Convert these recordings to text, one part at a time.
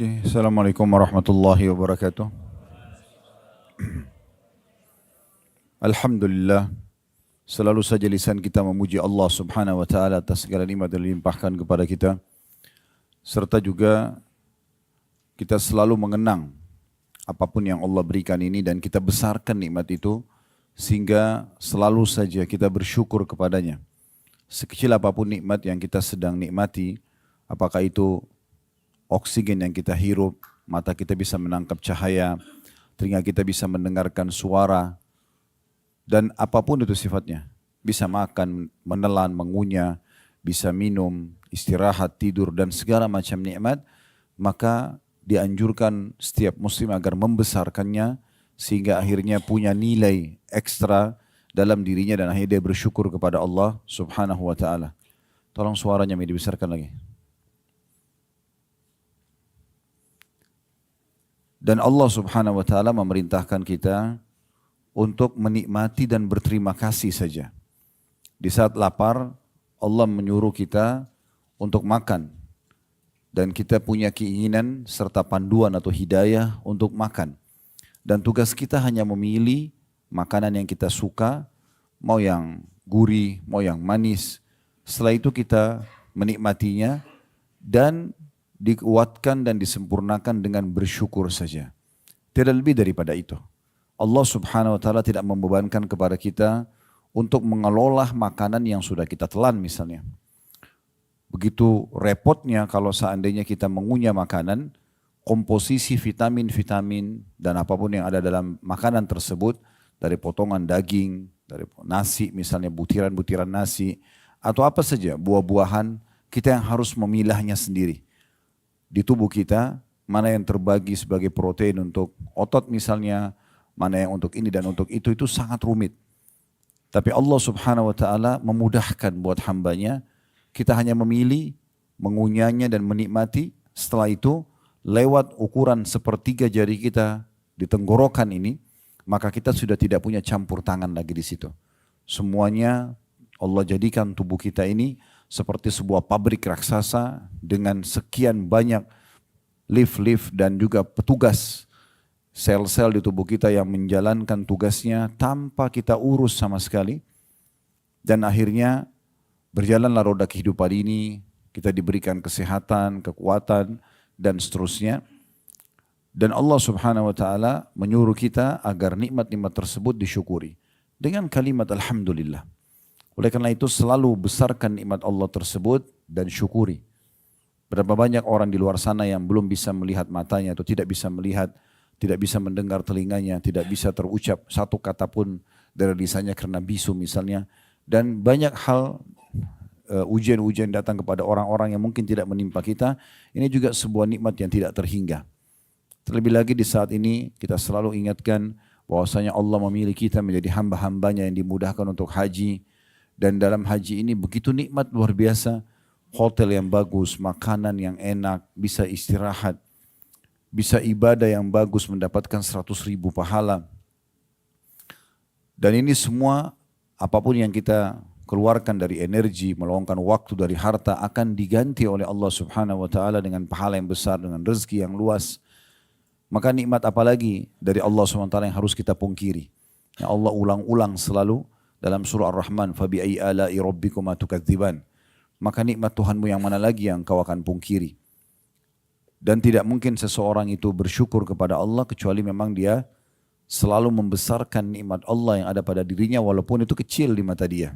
Oke, Assalamualaikum warahmatullahi wabarakatuh. Alhamdulillah, selalu saja lisan kita memuji Allah subhanahu wa ta'ala atas segala nikmat yang dilimpahkan kepada kita. Serta juga kita selalu mengenang apapun yang Allah berikan ini dan kita besarkan nikmat itu sehingga selalu saja kita bersyukur kepadanya. Sekecil apapun nikmat yang kita sedang nikmati, apakah itu oksigen yang kita hirup, mata kita bisa menangkap cahaya, telinga kita bisa mendengarkan suara, dan apapun itu sifatnya. Bisa makan, menelan, mengunyah, bisa minum, istirahat, tidur, dan segala macam nikmat. Maka dianjurkan setiap muslim agar membesarkannya sehingga akhirnya punya nilai ekstra dalam dirinya dan akhirnya dia bersyukur kepada Allah subhanahu wa ta'ala. Tolong suaranya dibesarkan lagi. Dan Allah subhanahu wa ta'ala memerintahkan kita untuk menikmati dan berterima kasih saja. Di saat lapar, Allah menyuruh kita untuk makan. Dan kita punya keinginan serta panduan atau hidayah untuk makan. Dan tugas kita hanya memilih makanan yang kita suka, mau yang gurih, mau yang manis. Setelah itu kita menikmatinya dan dikuatkan dan disempurnakan dengan bersyukur saja. Tidak lebih daripada itu. Allah subhanahu wa ta'ala tidak membebankan kepada kita untuk mengelola makanan yang sudah kita telan misalnya. Begitu repotnya kalau seandainya kita mengunyah makanan, komposisi vitamin-vitamin dan apapun yang ada dalam makanan tersebut, dari potongan daging, dari nasi misalnya, butiran-butiran nasi, atau apa saja, buah-buahan, kita yang harus memilahnya sendiri. Di tubuh kita, mana yang terbagi sebagai protein untuk otot misalnya, mana yang untuk ini dan untuk itu sangat rumit. Tapi Allah subhanahu wa ta'ala memudahkan buat hambanya, kita hanya memilih, mengunyahnya dan menikmati. Setelah itu, lewat ukuran sepertiga jari kita di tenggorokan ini, maka kita sudah tidak punya campur tangan lagi di situ. Semuanya Allah jadikan tubuh kita ini seperti sebuah pabrik raksasa dengan sekian banyak lift-lift dan juga petugas sel-sel di tubuh kita yang menjalankan tugasnya tanpa kita urus sama sekali. Dan akhirnya berjalanlah roda kehidupan ini, kita diberikan kesehatan, kekuatan, dan seterusnya. Dan Allah subhanahu wa ta'ala menyuruh kita agar nikmat-nikmat tersebut disyukuri dengan kalimat Alhamdulillah. Oleh karena itu selalu besarkan nikmat Allah tersebut dan syukuri. Berapa banyak orang di luar sana yang belum bisa melihat matanya atau tidak bisa melihat, tidak bisa mendengar telinganya, tidak bisa terucap satu kata pun dari lisannya karena bisu misalnya. Dan banyak hal ujian-ujian datang kepada orang-orang yang mungkin tidak menimpa kita. Ini juga sebuah nikmat yang tidak terhingga. Terlebih lagi di saat ini kita selalu ingatkan bahwasanya Allah memilih kita menjadi hamba-hambanya yang dimudahkan untuk haji. Dan dalam haji ini begitu nikmat luar biasa, hotel yang bagus, makanan yang enak, bisa istirahat, bisa ibadah yang bagus mendapatkan 100.000 pahala. Dan ini semua apapun yang kita keluarkan dari energi, meluangkan waktu dari harta akan diganti oleh Allah subhanahu wa ta'ala dengan pahala yang besar, dengan rezeki yang luas. Maka nikmat apalagi dari Allah subhanahu wa ta'ala yang harus kita pungkiri. Yang Allah ulang-ulang selalu dalam surah Ar-Rahman, fabi'ai ala'i rabbikuma tukadziban. Maka nikmat Tuhanmu yang mana lagi yang kau akan pungkiri. Dan tidak mungkin seseorang itu bersyukur kepada Allah kecuali memang dia selalu membesarkan nikmat Allah yang ada pada dirinya walaupun itu kecil di mata dia.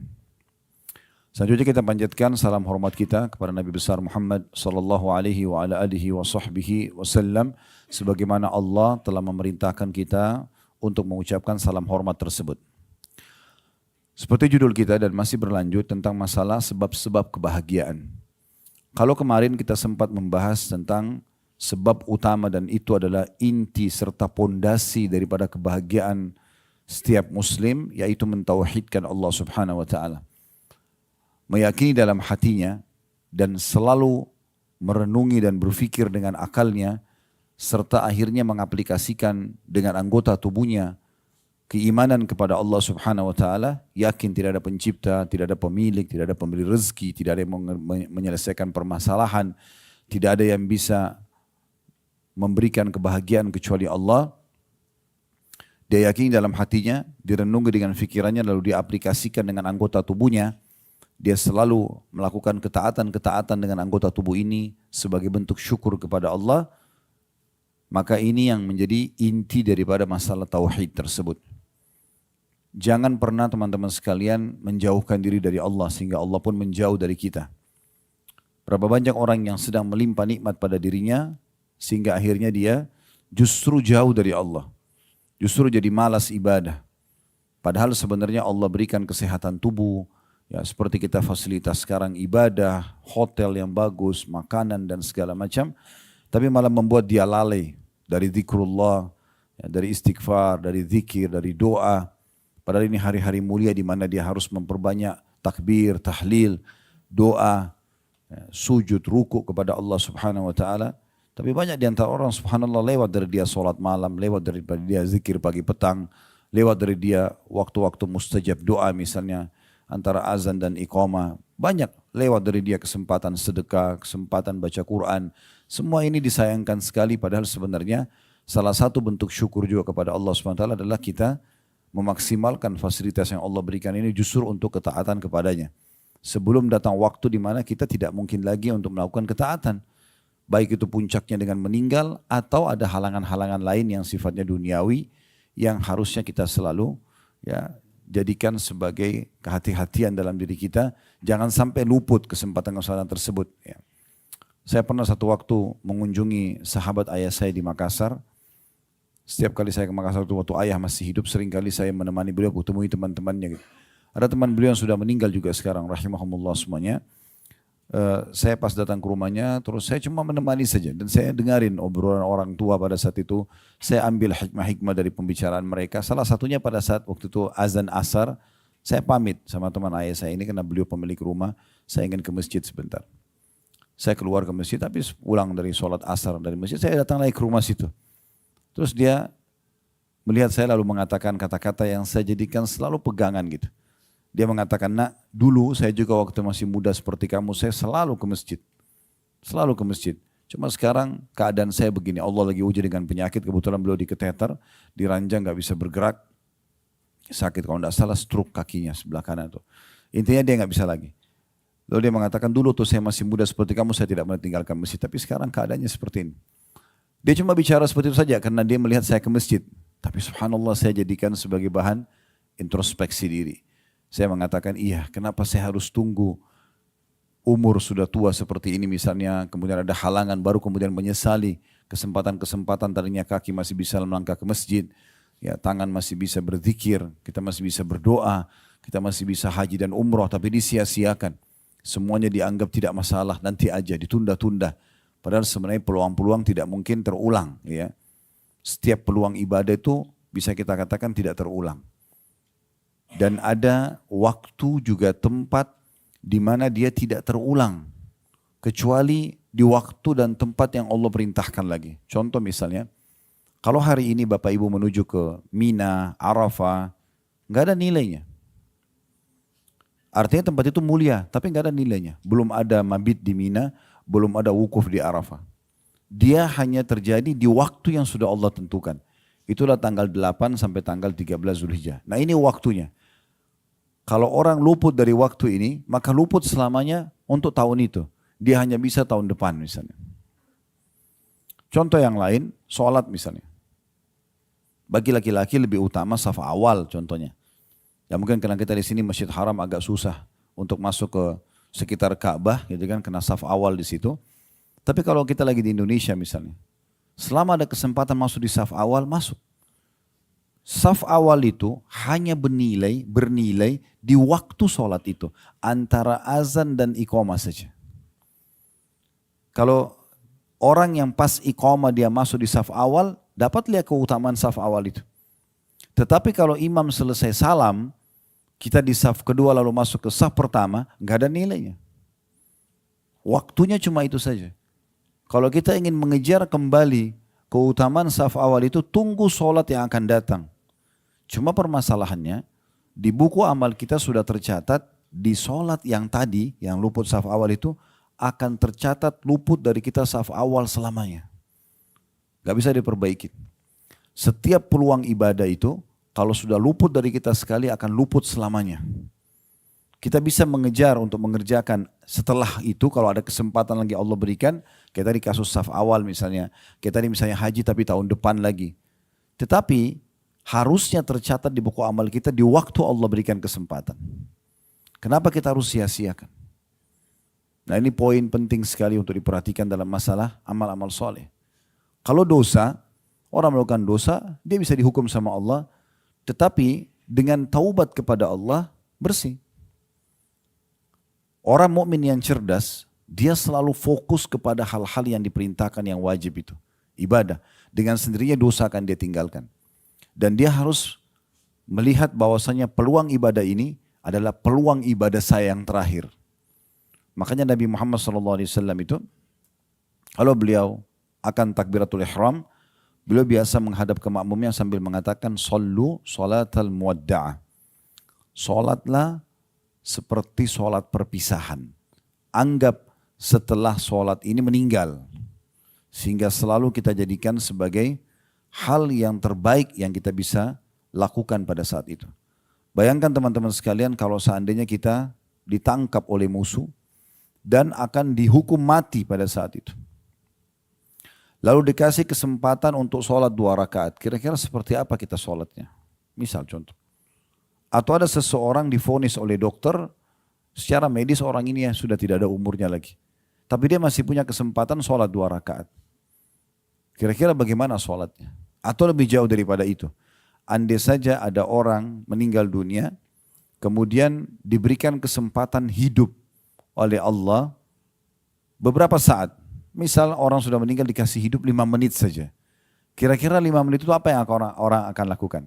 Selanjutnya kita panjatkan salam hormat kita kepada Nabi besar Muhammad sallallahu alaihi wa ala alihi wa sahbihi wasallam sebagaimana Allah telah memerintahkan kita untuk mengucapkan salam hormat tersebut. Seperti judul kita dan masih berlanjut tentang masalah sebab-sebab kebahagiaan. Kalau kemarin kita sempat membahas tentang sebab utama dan itu adalah inti serta pondasi daripada kebahagiaan setiap muslim, yaitu mentauhidkan Allah subhanahu wa ta'ala. Meyakini dalam hatinya dan selalu merenungi dan berfikir dengan akalnya serta akhirnya mengaplikasikan dengan anggota tubuhnya keimanan kepada Allah subhanahu wa ta'ala, yakin tidak ada pencipta, tidak ada pemilik, tidak ada pemberi rezeki, tidak ada yang menyelesaikan permasalahan, tidak ada yang bisa memberikan kebahagiaan kecuali Allah. Dia yakini dalam hatinya, direnungi dengan fikirannya, lalu dia aplikasikan dengan anggota tubuhnya. Dia selalu melakukan ketaatan-ketaatan dengan anggota tubuh ini sebagai bentuk syukur kepada Allah. Maka ini yang menjadi inti daripada masalah tauhid tersebut. Jangan pernah teman-teman sekalian menjauhkan diri dari Allah sehingga Allah pun menjauh dari kita. Berapa banyak orang yang sedang melimpah nikmat pada dirinya sehingga akhirnya dia justru jauh dari Allah. Justru jadi malas ibadah. Padahal sebenarnya Allah berikan kesehatan tubuh, ya seperti kita fasilitas sekarang ibadah, hotel yang bagus, makanan dan segala macam. Tapi malah membuat dia lalai dari zikrullah, ya, dari istighfar, dari zikir, dari doa. Padahal ini hari-hari mulia di mana dia harus memperbanyak takbir, tahlil, doa, ya, sujud, ruku kepada Allah Subhanahu wa taala. Tapi banyak di antara orang subhanallah lewat dari dia sholat malam, lewat dari dia zikir pagi petang, lewat dari dia waktu-waktu mustajab doa misalnya antara azan dan iqamah. Banyak lewat dari dia kesempatan sedekah, kesempatan baca Quran. Semua ini disayangkan sekali padahal sebenarnya salah satu bentuk syukur juga kepada Allah SWT adalah kita memaksimalkan fasilitas yang Allah berikan ini justru untuk ketaatan kepadanya. Sebelum datang waktu di mana kita tidak mungkin lagi untuk melakukan ketaatan. Baik itu puncaknya dengan meninggal atau ada halangan-halangan lain yang sifatnya duniawi yang harusnya kita selalu ya jadikan sebagai kehati-hatian dalam diri kita. Jangan sampai luput kesempatan-kesempatan tersebut. Ya. Saya pernah satu waktu mengunjungi sahabat ayah saya di Makassar. Setiap kali saya ke Makassar waktu ayah masih hidup, seringkali saya menemani beliau, kutemui teman-temannya. Gitu. Ada teman beliau yang sudah meninggal juga sekarang, rahimahumullah semuanya. Saya pas datang ke rumahnya, terus saya cuma menemani saja. Dan saya dengarin obrolan orang tua pada saat itu. Saya ambil hikmah-hikmah dari pembicaraan mereka. Salah satunya pada saat waktu itu azan asar, saya pamit sama teman ayah saya ini karena beliau pemilik rumah. Saya ingin ke masjid sebentar. Saya keluar ke masjid, tapi pulang dari sholat asar dari masjid, saya datang lagi ke rumah situ. Terus dia melihat saya lalu mengatakan kata-kata yang saya jadikan selalu pegangan gitu. Dia mengatakan, nak dulu saya juga waktu masih muda seperti kamu, saya selalu ke masjid. Selalu ke masjid. Cuma sekarang keadaan saya begini, Allah lagi uji dengan penyakit, kebetulan beliau diketeter, diranjang gak bisa bergerak. Sakit kalau tidak salah stroke kakinya sebelah kanan tuh. Intinya dia gak bisa lagi. Lalu dia mengatakan dulu tuh saya masih muda seperti kamu, saya tidak meninggalkan masjid. Tapi sekarang keadaannya seperti ini. Dia cuma bicara seperti itu saja karena dia melihat saya ke masjid. Tapi subhanallah saya jadikan sebagai bahan introspeksi diri. Saya mengatakan iya, kenapa saya harus tunggu umur sudah tua seperti ini misalnya, kemudian ada halangan baru kemudian menyesali kesempatan-kesempatan tadinya kaki masih bisa melangkah ke masjid, ya tangan masih bisa berzikir, kita masih bisa berdoa, kita masih bisa haji dan umroh tapi disia-siakan. Semuanya dianggap tidak masalah, nanti aja ditunda-tunda. Padahal sebenarnya peluang-peluang tidak mungkin terulang. Ya. Setiap peluang ibadah itu bisa kita katakan tidak terulang. Dan ada waktu juga tempat di mana dia tidak terulang. Kecuali di waktu dan tempat yang Allah perintahkan lagi. Contoh misalnya, kalau hari ini Bapak Ibu menuju ke Mina, Arafah, nggak ada nilainya. Artinya tempat itu mulia, tapi nggak ada nilainya. Belum ada mabit di Mina, belum ada wukuf di Arafah. Dia hanya terjadi di waktu yang sudah Allah tentukan. Itulah tanggal 8 sampai tanggal 13 Zulhijjah. Nah ini waktunya. Kalau orang luput dari waktu ini, maka luput selamanya untuk tahun itu. Dia hanya bisa tahun depan misalnya. Contoh yang lain, sholat misalnya. Bagi laki-laki lebih utama saf awal contohnya. Ya mungkin karena kita di sini Masjid Haram agak susah untuk masuk ke sekitar Ka'bah, gitu kan, kena saf awal di situ. Tapi kalau kita lagi di Indonesia misalnya, selama ada kesempatan masuk di saf awal, masuk. Saf awal itu hanya bernilai di waktu sholat itu. Antara azan dan iqamah saja. Kalau orang yang pas iqamah dia masuk di saf awal, dapat lihat keutamaan saf awal itu. Tetapi kalau imam selesai salam, kita di saf kedua lalu masuk ke saf pertama, nggak ada nilainya. Waktunya cuma itu saja. Kalau kita ingin mengejar kembali keutamaan saf awal itu, tunggu sholat yang akan datang. Cuma permasalahannya, di buku amal kita sudah tercatat, di sholat yang tadi, yang luput saf awal itu, akan tercatat luput dari kita saf awal selamanya. Gak bisa diperbaiki. Setiap peluang ibadah itu, kalau sudah luput dari kita sekali akan luput selamanya. Kita bisa mengejar untuk mengerjakan setelah itu kalau ada kesempatan lagi Allah berikan. Kayak tadi kasus saf awal misalnya. Kayak tadi misalnya haji tapi tahun depan lagi. Tetapi harusnya tercatat di buku amal kita di waktu Allah berikan kesempatan. Kenapa kita harus sia-siakan? Nah ini poin penting sekali untuk diperhatikan dalam masalah amal-amal soleh. Kalau dosa, orang melakukan dosa, dia bisa dihukum sama Allah. Tetapi dengan taubat kepada Allah, bersih. Orang mukmin yang cerdas, dia selalu fokus kepada hal-hal yang diperintahkan yang wajib itu. Ibadah. Dengan sendirinya dosa akan dia tinggalkan. Dan dia harus melihat bahwasanya peluang ibadah ini adalah peluang ibadah saya yang terakhir. Makanya Nabi Muhammad SAW itu, kalau beliau akan takbiratul ihram, beliau biasa menghadap ke makmumnya sambil mengatakan, Sallu salatal muwadda'ah. Salatlah seperti sholat perpisahan. Anggap setelah sholat ini meninggal. Sehingga selalu kita jadikan sebagai hal yang terbaik yang kita bisa lakukan pada saat itu. Bayangkan teman-teman sekalian kalau seandainya kita ditangkap oleh musuh dan akan dihukum mati pada saat itu. Lalu dikasih kesempatan untuk sholat 2 rakaat. Kira-kira seperti apa kita sholatnya? Misal contoh. Atau ada seseorang divonis oleh dokter, secara medis orang ini ya sudah tidak ada umurnya lagi. Tapi dia masih punya kesempatan sholat 2 rakaat. Kira-kira bagaimana sholatnya? Atau lebih jauh daripada itu. Andai saja ada orang meninggal dunia, kemudian diberikan kesempatan hidup oleh Allah beberapa saat. Misal orang sudah meninggal dikasih hidup 5 menit saja. Kira-kira 5 menit itu apa yang orang akan lakukan?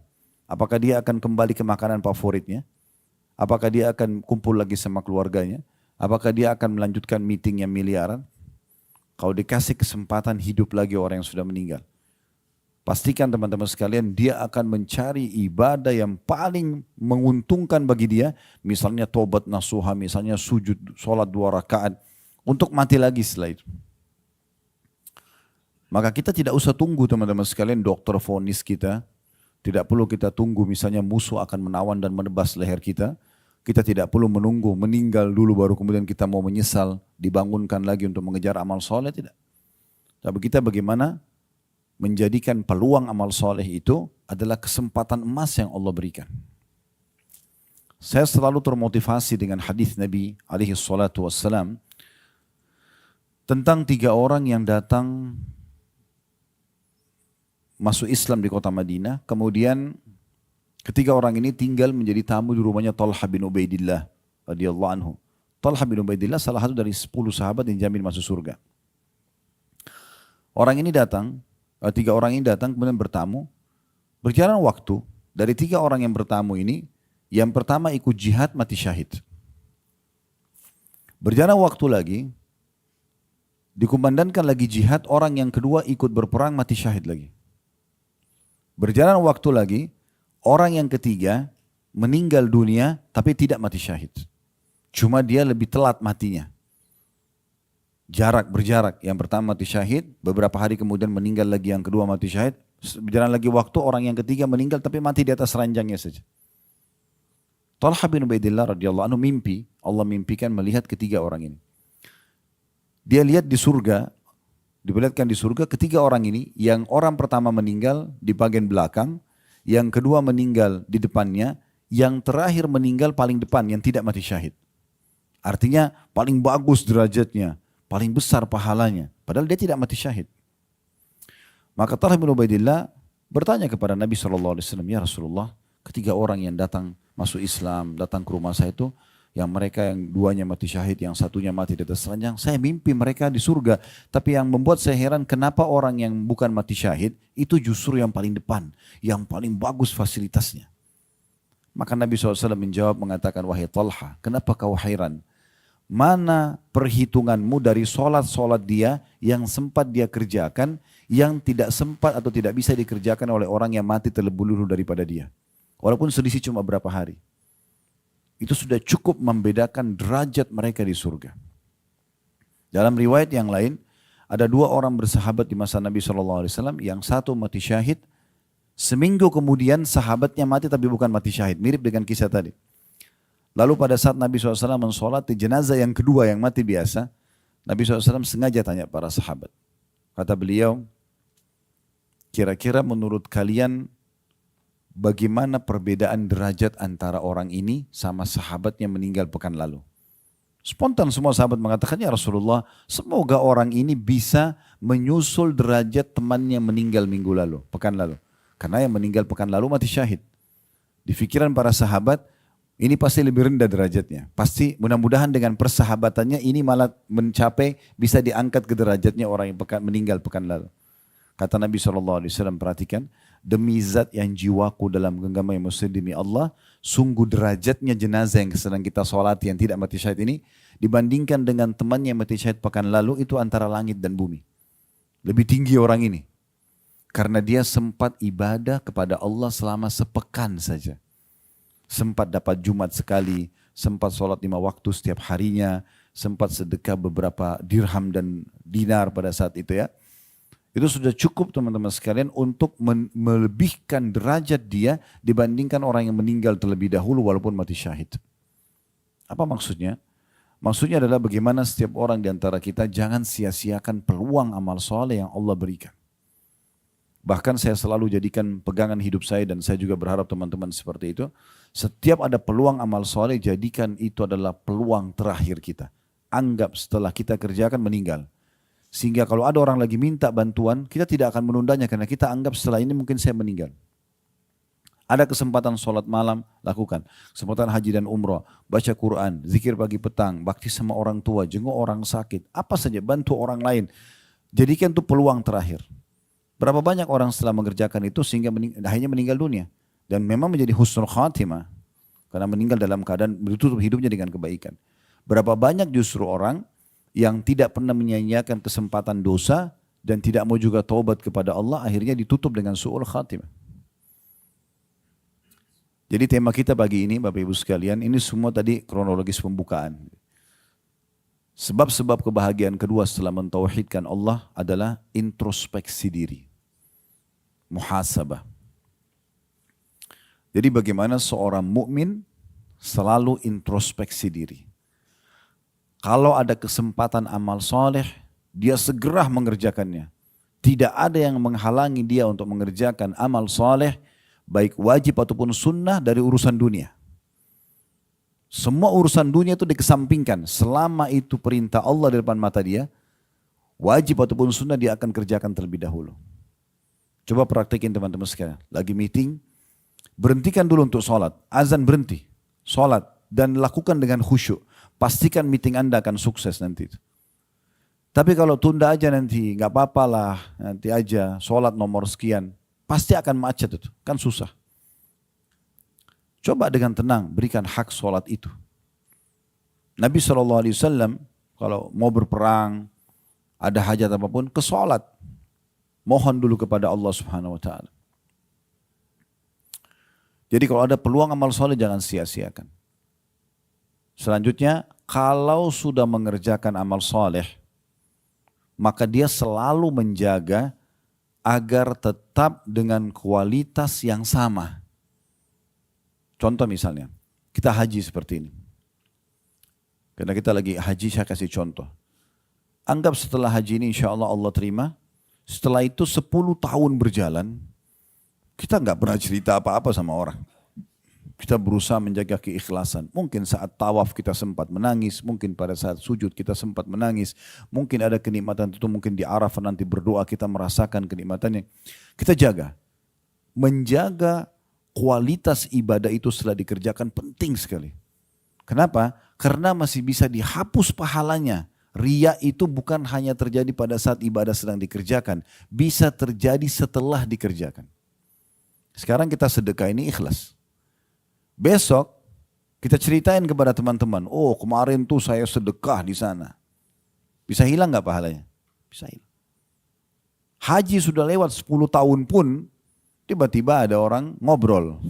Apakah dia akan kembali ke makanan favoritnya? Apakah dia akan kumpul lagi sama keluarganya? Apakah dia akan melanjutkan meeting yang miliaran? Kalau dikasih kesempatan hidup lagi orang yang sudah meninggal. Pastikan teman-teman sekalian dia akan mencari ibadah yang paling menguntungkan bagi dia. Misalnya tobat nasuha, misalnya sujud, sholat 2 rakaat. Untuk mati lagi setelah itu. Maka kita tidak usah tunggu teman-teman sekalian dokter vonis kita. Tidak perlu kita tunggu misalnya musuh akan menawan dan menebas leher kita. Kita tidak perlu menunggu meninggal dulu baru kemudian kita mau menyesal. Dibangunkan lagi untuk mengejar amal soleh, tidak. Tapi kita bagaimana menjadikan peluang amal soleh itu adalah kesempatan emas yang Allah berikan. Saya selalu termotivasi dengan hadis Nabi alaihi salatu wassalam tentang 3 orang yang datang masuk Islam di kota Madinah, kemudian ketiga orang ini tinggal menjadi tamu di rumahnya Talha bin Ubaidillah radhiyallahu anhu. Talha bin Ubaidillah salah satu dari 10 sahabat yang dijamin masuk surga. Orang ini datang, 3 orang ini datang kemudian bertamu. Berjalan waktu, dari 3 orang yang bertamu ini, yang pertama ikut jihad mati syahid. Berjalan waktu lagi, dikumandangkan lagi jihad, orang yang kedua ikut berperang mati syahid lagi. Berjalan waktu lagi, orang yang ketiga meninggal dunia tapi tidak mati syahid. Cuma dia lebih telat matinya. Berjarak. Yang pertama mati syahid, beberapa hari kemudian meninggal lagi yang kedua mati syahid. Berjalan lagi waktu, orang yang ketiga meninggal tapi mati di atas ranjangnya saja. Talha bin Ubaidillah radhiyallahu anhu mimpi, Allah mimpikan melihat ketiga orang ini. Dia lihat di surga, diperlihatkan di surga ketiga orang ini, yang orang pertama meninggal di bagian belakang, yang kedua meninggal di depannya, yang terakhir meninggal paling depan yang tidak mati syahid. Artinya paling bagus derajatnya, paling besar pahalanya, padahal dia tidak mati syahid. Maka Talha bin Ubaidillah bertanya kepada Nabi SAW, ya Rasulullah, ketiga orang yang datang masuk Islam, datang ke rumah saya itu, yang mereka yang duanya mati syahid, yang satunya mati di atas ranjang. Saya mimpi mereka di surga. Tapi yang membuat saya heran kenapa orang yang bukan mati syahid itu justru yang paling depan. Yang paling bagus fasilitasnya. Maka Nabi SAW menjawab mengatakan, wahai Talha, kenapa kau heran? Mana perhitunganmu dari solat-solat dia yang sempat dia kerjakan, yang tidak sempat atau tidak bisa dikerjakan oleh orang yang mati terlebih dahulu daripada dia. Walaupun selisih cuma berapa hari. Itu sudah cukup membedakan derajat mereka di surga. Dalam riwayat yang lain, Ada dua orang bersahabat di masa Nabi SAW, yang satu mati syahid, seminggu kemudian sahabatnya mati tapi bukan mati syahid, mirip dengan kisah tadi. Lalu pada saat Nabi SAW mensolati jenazah yang kedua yang mati biasa, Nabi SAW sengaja tanya para sahabat. Kata beliau, kira-kira menurut kalian bagaimana perbedaan derajat antara orang ini sama sahabatnya meninggal pekan lalu? Spontan semua sahabat mengatakan, ya Rasulullah, semoga orang ini bisa menyusul derajat temannya meninggal minggu lalu, pekan lalu. Karena yang meninggal pekan lalu mati syahid. Di pikiran para sahabat, ini pasti lebih rendah derajatnya. Pasti mudah-mudahan dengan persahabatannya ini malah mencapai bisa diangkat ke derajatnya orang yang meninggal pekan lalu. Kata Nabi SAW, perhatikan, demi zat yang jiwaku dalam genggaman yang muslim demi Allah, sungguh derajatnya jenazah yang sedang kita sholati yang tidak mati syahid ini, dibandingkan dengan temannya yang mati syahid pekan lalu, itu antara langit dan bumi. Lebih tinggi orang ini. Karena dia sempat ibadah kepada Allah selama sepekan saja. Sempat dapat Jumat sekali, sempat sholat 5 waktu setiap harinya, sempat sedekah beberapa dirham dan dinar pada saat itu ya. Itu sudah cukup teman-teman sekalian untuk melebihkan derajat dia dibandingkan orang yang meninggal terlebih dahulu walaupun mati syahid. Apa maksudnya? Maksudnya adalah bagaimana setiap orang di antara kita jangan sia-siakan peluang amal soleh yang Allah berikan. Bahkan saya selalu jadikan pegangan hidup saya dan saya juga berharap teman-teman seperti itu. Setiap ada peluang amal soleh, jadikan itu adalah peluang terakhir kita. Anggap setelah kita kerjakan meninggal. Sehingga kalau ada orang lagi minta bantuan, kita tidak akan menundanya karena kita anggap setelah ini mungkin saya meninggal. Ada kesempatan sholat malam, lakukan. Kesempatan haji dan umrah, baca Quran, zikir pagi petang, bakti sama orang tua, jenguk orang sakit. Apa saja, bantu orang lain. Jadikan itu peluang terakhir. Berapa banyak orang setelah mengerjakan itu sehingga akhirnya meninggal dunia. Dan memang menjadi husnul khatimah. Karena meninggal dalam keadaan ditutup hidupnya dengan kebaikan. Berapa banyak justru orang yang tidak pernah menyia-nyiakan kesempatan dosa dan tidak mau juga taubat kepada Allah, akhirnya ditutup dengan su'ul khatimah. Jadi tema kita pagi ini Bapak Ibu sekalian, ini semua tadi kronologis pembukaan. Sebab-sebab kebahagiaan kedua setelah mentauhidkan Allah adalah introspeksi diri. Muhasabah. Jadi bagaimana seorang mukmin selalu introspeksi diri. Kalau ada kesempatan amal soleh, dia segera mengerjakannya. Tidak ada yang menghalangi dia untuk mengerjakan amal soleh, baik wajib ataupun sunnah dari urusan dunia. Semua urusan dunia itu dikesampingkan. Selama itu perintah Allah di depan mata dia, wajib ataupun sunnah dia akan kerjakan terlebih dahulu. Coba praktekin teman-teman sekalian. Lagi meeting, berhentikan dulu untuk sholat. Azan berhenti, sholat. Dan lakukan dengan khusyuk. Pastikan meeting Anda akan sukses nanti. Tapi kalau tunda aja nanti, nggak apa-apa lah, nanti aja sholat nomor sekian. Pasti akan macet itu, kan susah. Coba dengan tenang berikan hak sholat itu. Nabi SAW kalau mau berperang, ada hajat apapun, ke sholat. Mohon dulu kepada Allah Subhanahu Wa Taala. Jadi kalau ada peluang amal soleh jangan sia-siakan. Selanjutnya, kalau sudah mengerjakan amal soleh, maka dia selalu menjaga agar tetap dengan kualitas yang sama. Contoh misalnya, kita haji seperti ini. Karena kita lagi haji, saya kasih contoh. Anggap setelah haji ini insya Allah Allah terima. Setelah itu 10 tahun berjalan, kita nggak pernah cerita apa-apa sama orang. Kita berusaha menjaga keikhlasan. Mungkin saat tawaf kita sempat menangis, mungkin pada saat sujud kita sempat menangis, mungkin ada kenikmatan itu, mungkin di Arafah nanti berdoa kita merasakan kenikmatannya. Kita jaga. Menjaga kualitas ibadah itu setelah dikerjakan penting sekali. Kenapa? Karena masih bisa dihapus pahalanya. Riya itu bukan hanya terjadi pada saat ibadah sedang dikerjakan, bisa terjadi setelah dikerjakan. Sekarang kita sedekah ini ikhlas. Besok kita ceritain kepada teman-teman, oh kemarin tuh saya sedekah di sana. Bisa hilang nggak pahalanya? Bisa hilang. Haji sudah lewat 10 tahun pun, tiba-tiba ada orang ngobrol.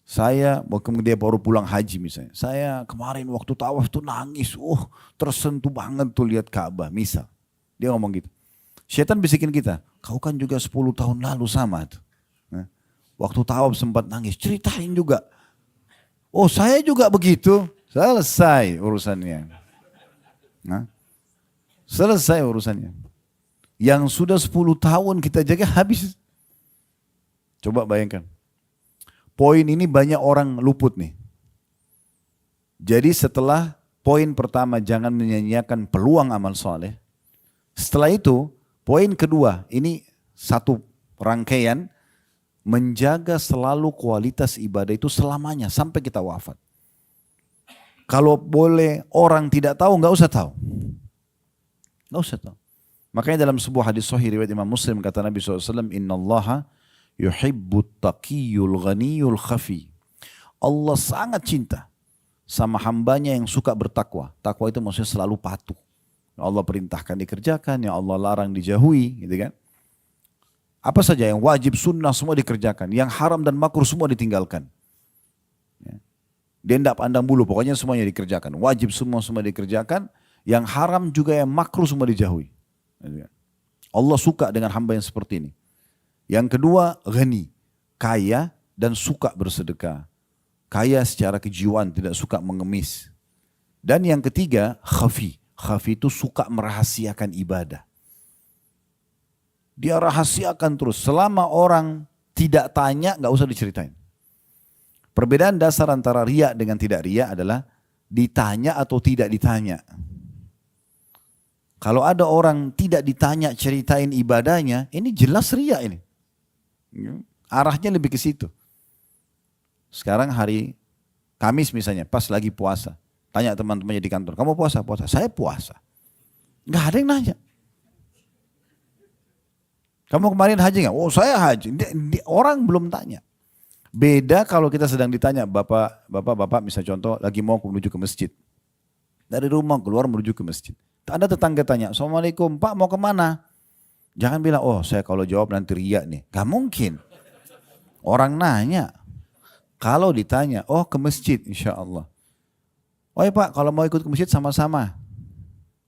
Saya, dia baru pulang haji misalnya. Saya kemarin waktu tawaf tuh nangis, tersentuh banget tuh lihat Ka'bah misal. Dia ngomong gitu. Syaitan bisikin kita, kau kan juga 10 tahun lalu sama tuh. Nah, waktu tawaf sempat nangis, ceritain juga. Oh saya juga begitu, selesai urusannya. Nah, selesai urusannya. Yang sudah 10 tahun kita jaga habis. Coba bayangkan. Poin ini banyak orang luput nih. Jadi setelah poin pertama jangan menyanyiakan peluang amal soleh. Setelah itu poin kedua ini satu rangkaian menjaga selalu kualitas ibadah itu selamanya sampai kita wafat. Kalau boleh orang tidak tahu nggak usah tahu. Nggak usah tahu. Makanya dalam sebuah hadis sahih riwayat Imam Muslim kata Nabi SAW, Innallaha yuhibbut taqiyul ghaniyul khafi. Allah sangat cinta sama hambanya yang suka bertakwa. Takwa itu maksudnya selalu patuh. Allah perintahkan dikerjakan, yang Allah larang dijauhi, gitu kan. Apa saja yang wajib sunnah semua dikerjakan. Yang haram dan makruh semua ditinggalkan. Ya. Dia tidak pandang bulu, pokoknya semuanya dikerjakan. Wajib semua dikerjakan. Yang haram juga yang makruh semua dijauhi. Allah suka dengan hamba yang seperti ini. Yang kedua, ghani. Kaya dan suka bersedekah. Kaya secara kejiwaan, tidak suka mengemis. Dan yang ketiga, khafi. Khafi itu suka merahasiakan ibadah. Dia rahasiakan terus. Selama orang tidak tanya, gak usah diceritain. Perbedaan dasar antara riya dengan tidak riya adalah ditanya atau tidak ditanya. Kalau ada orang tidak ditanya ceritain ibadahnya, ini jelas riya ini. Arahnya lebih ke situ. Sekarang hari Kamis misalnya, pas lagi puasa. Tanya teman-temannya di kantor, kamu puasa? Puasa. Saya puasa. Gak ada yang nanya. Kamu kemarin haji nggak? Oh saya haji. Orang belum tanya. Beda kalau kita sedang ditanya, bapak misalnya contoh lagi mau menuju ke masjid. Dari rumah keluar menuju ke masjid. Ada tetangga tanya, Assalamualaikum Pak mau kemana? Jangan bilang, oh saya kalau jawab nanti riya nih. Gak mungkin. Orang nanya. Kalau ditanya, oh ke masjid insya Allah. Oh ya Pak kalau mau ikut ke masjid sama-sama.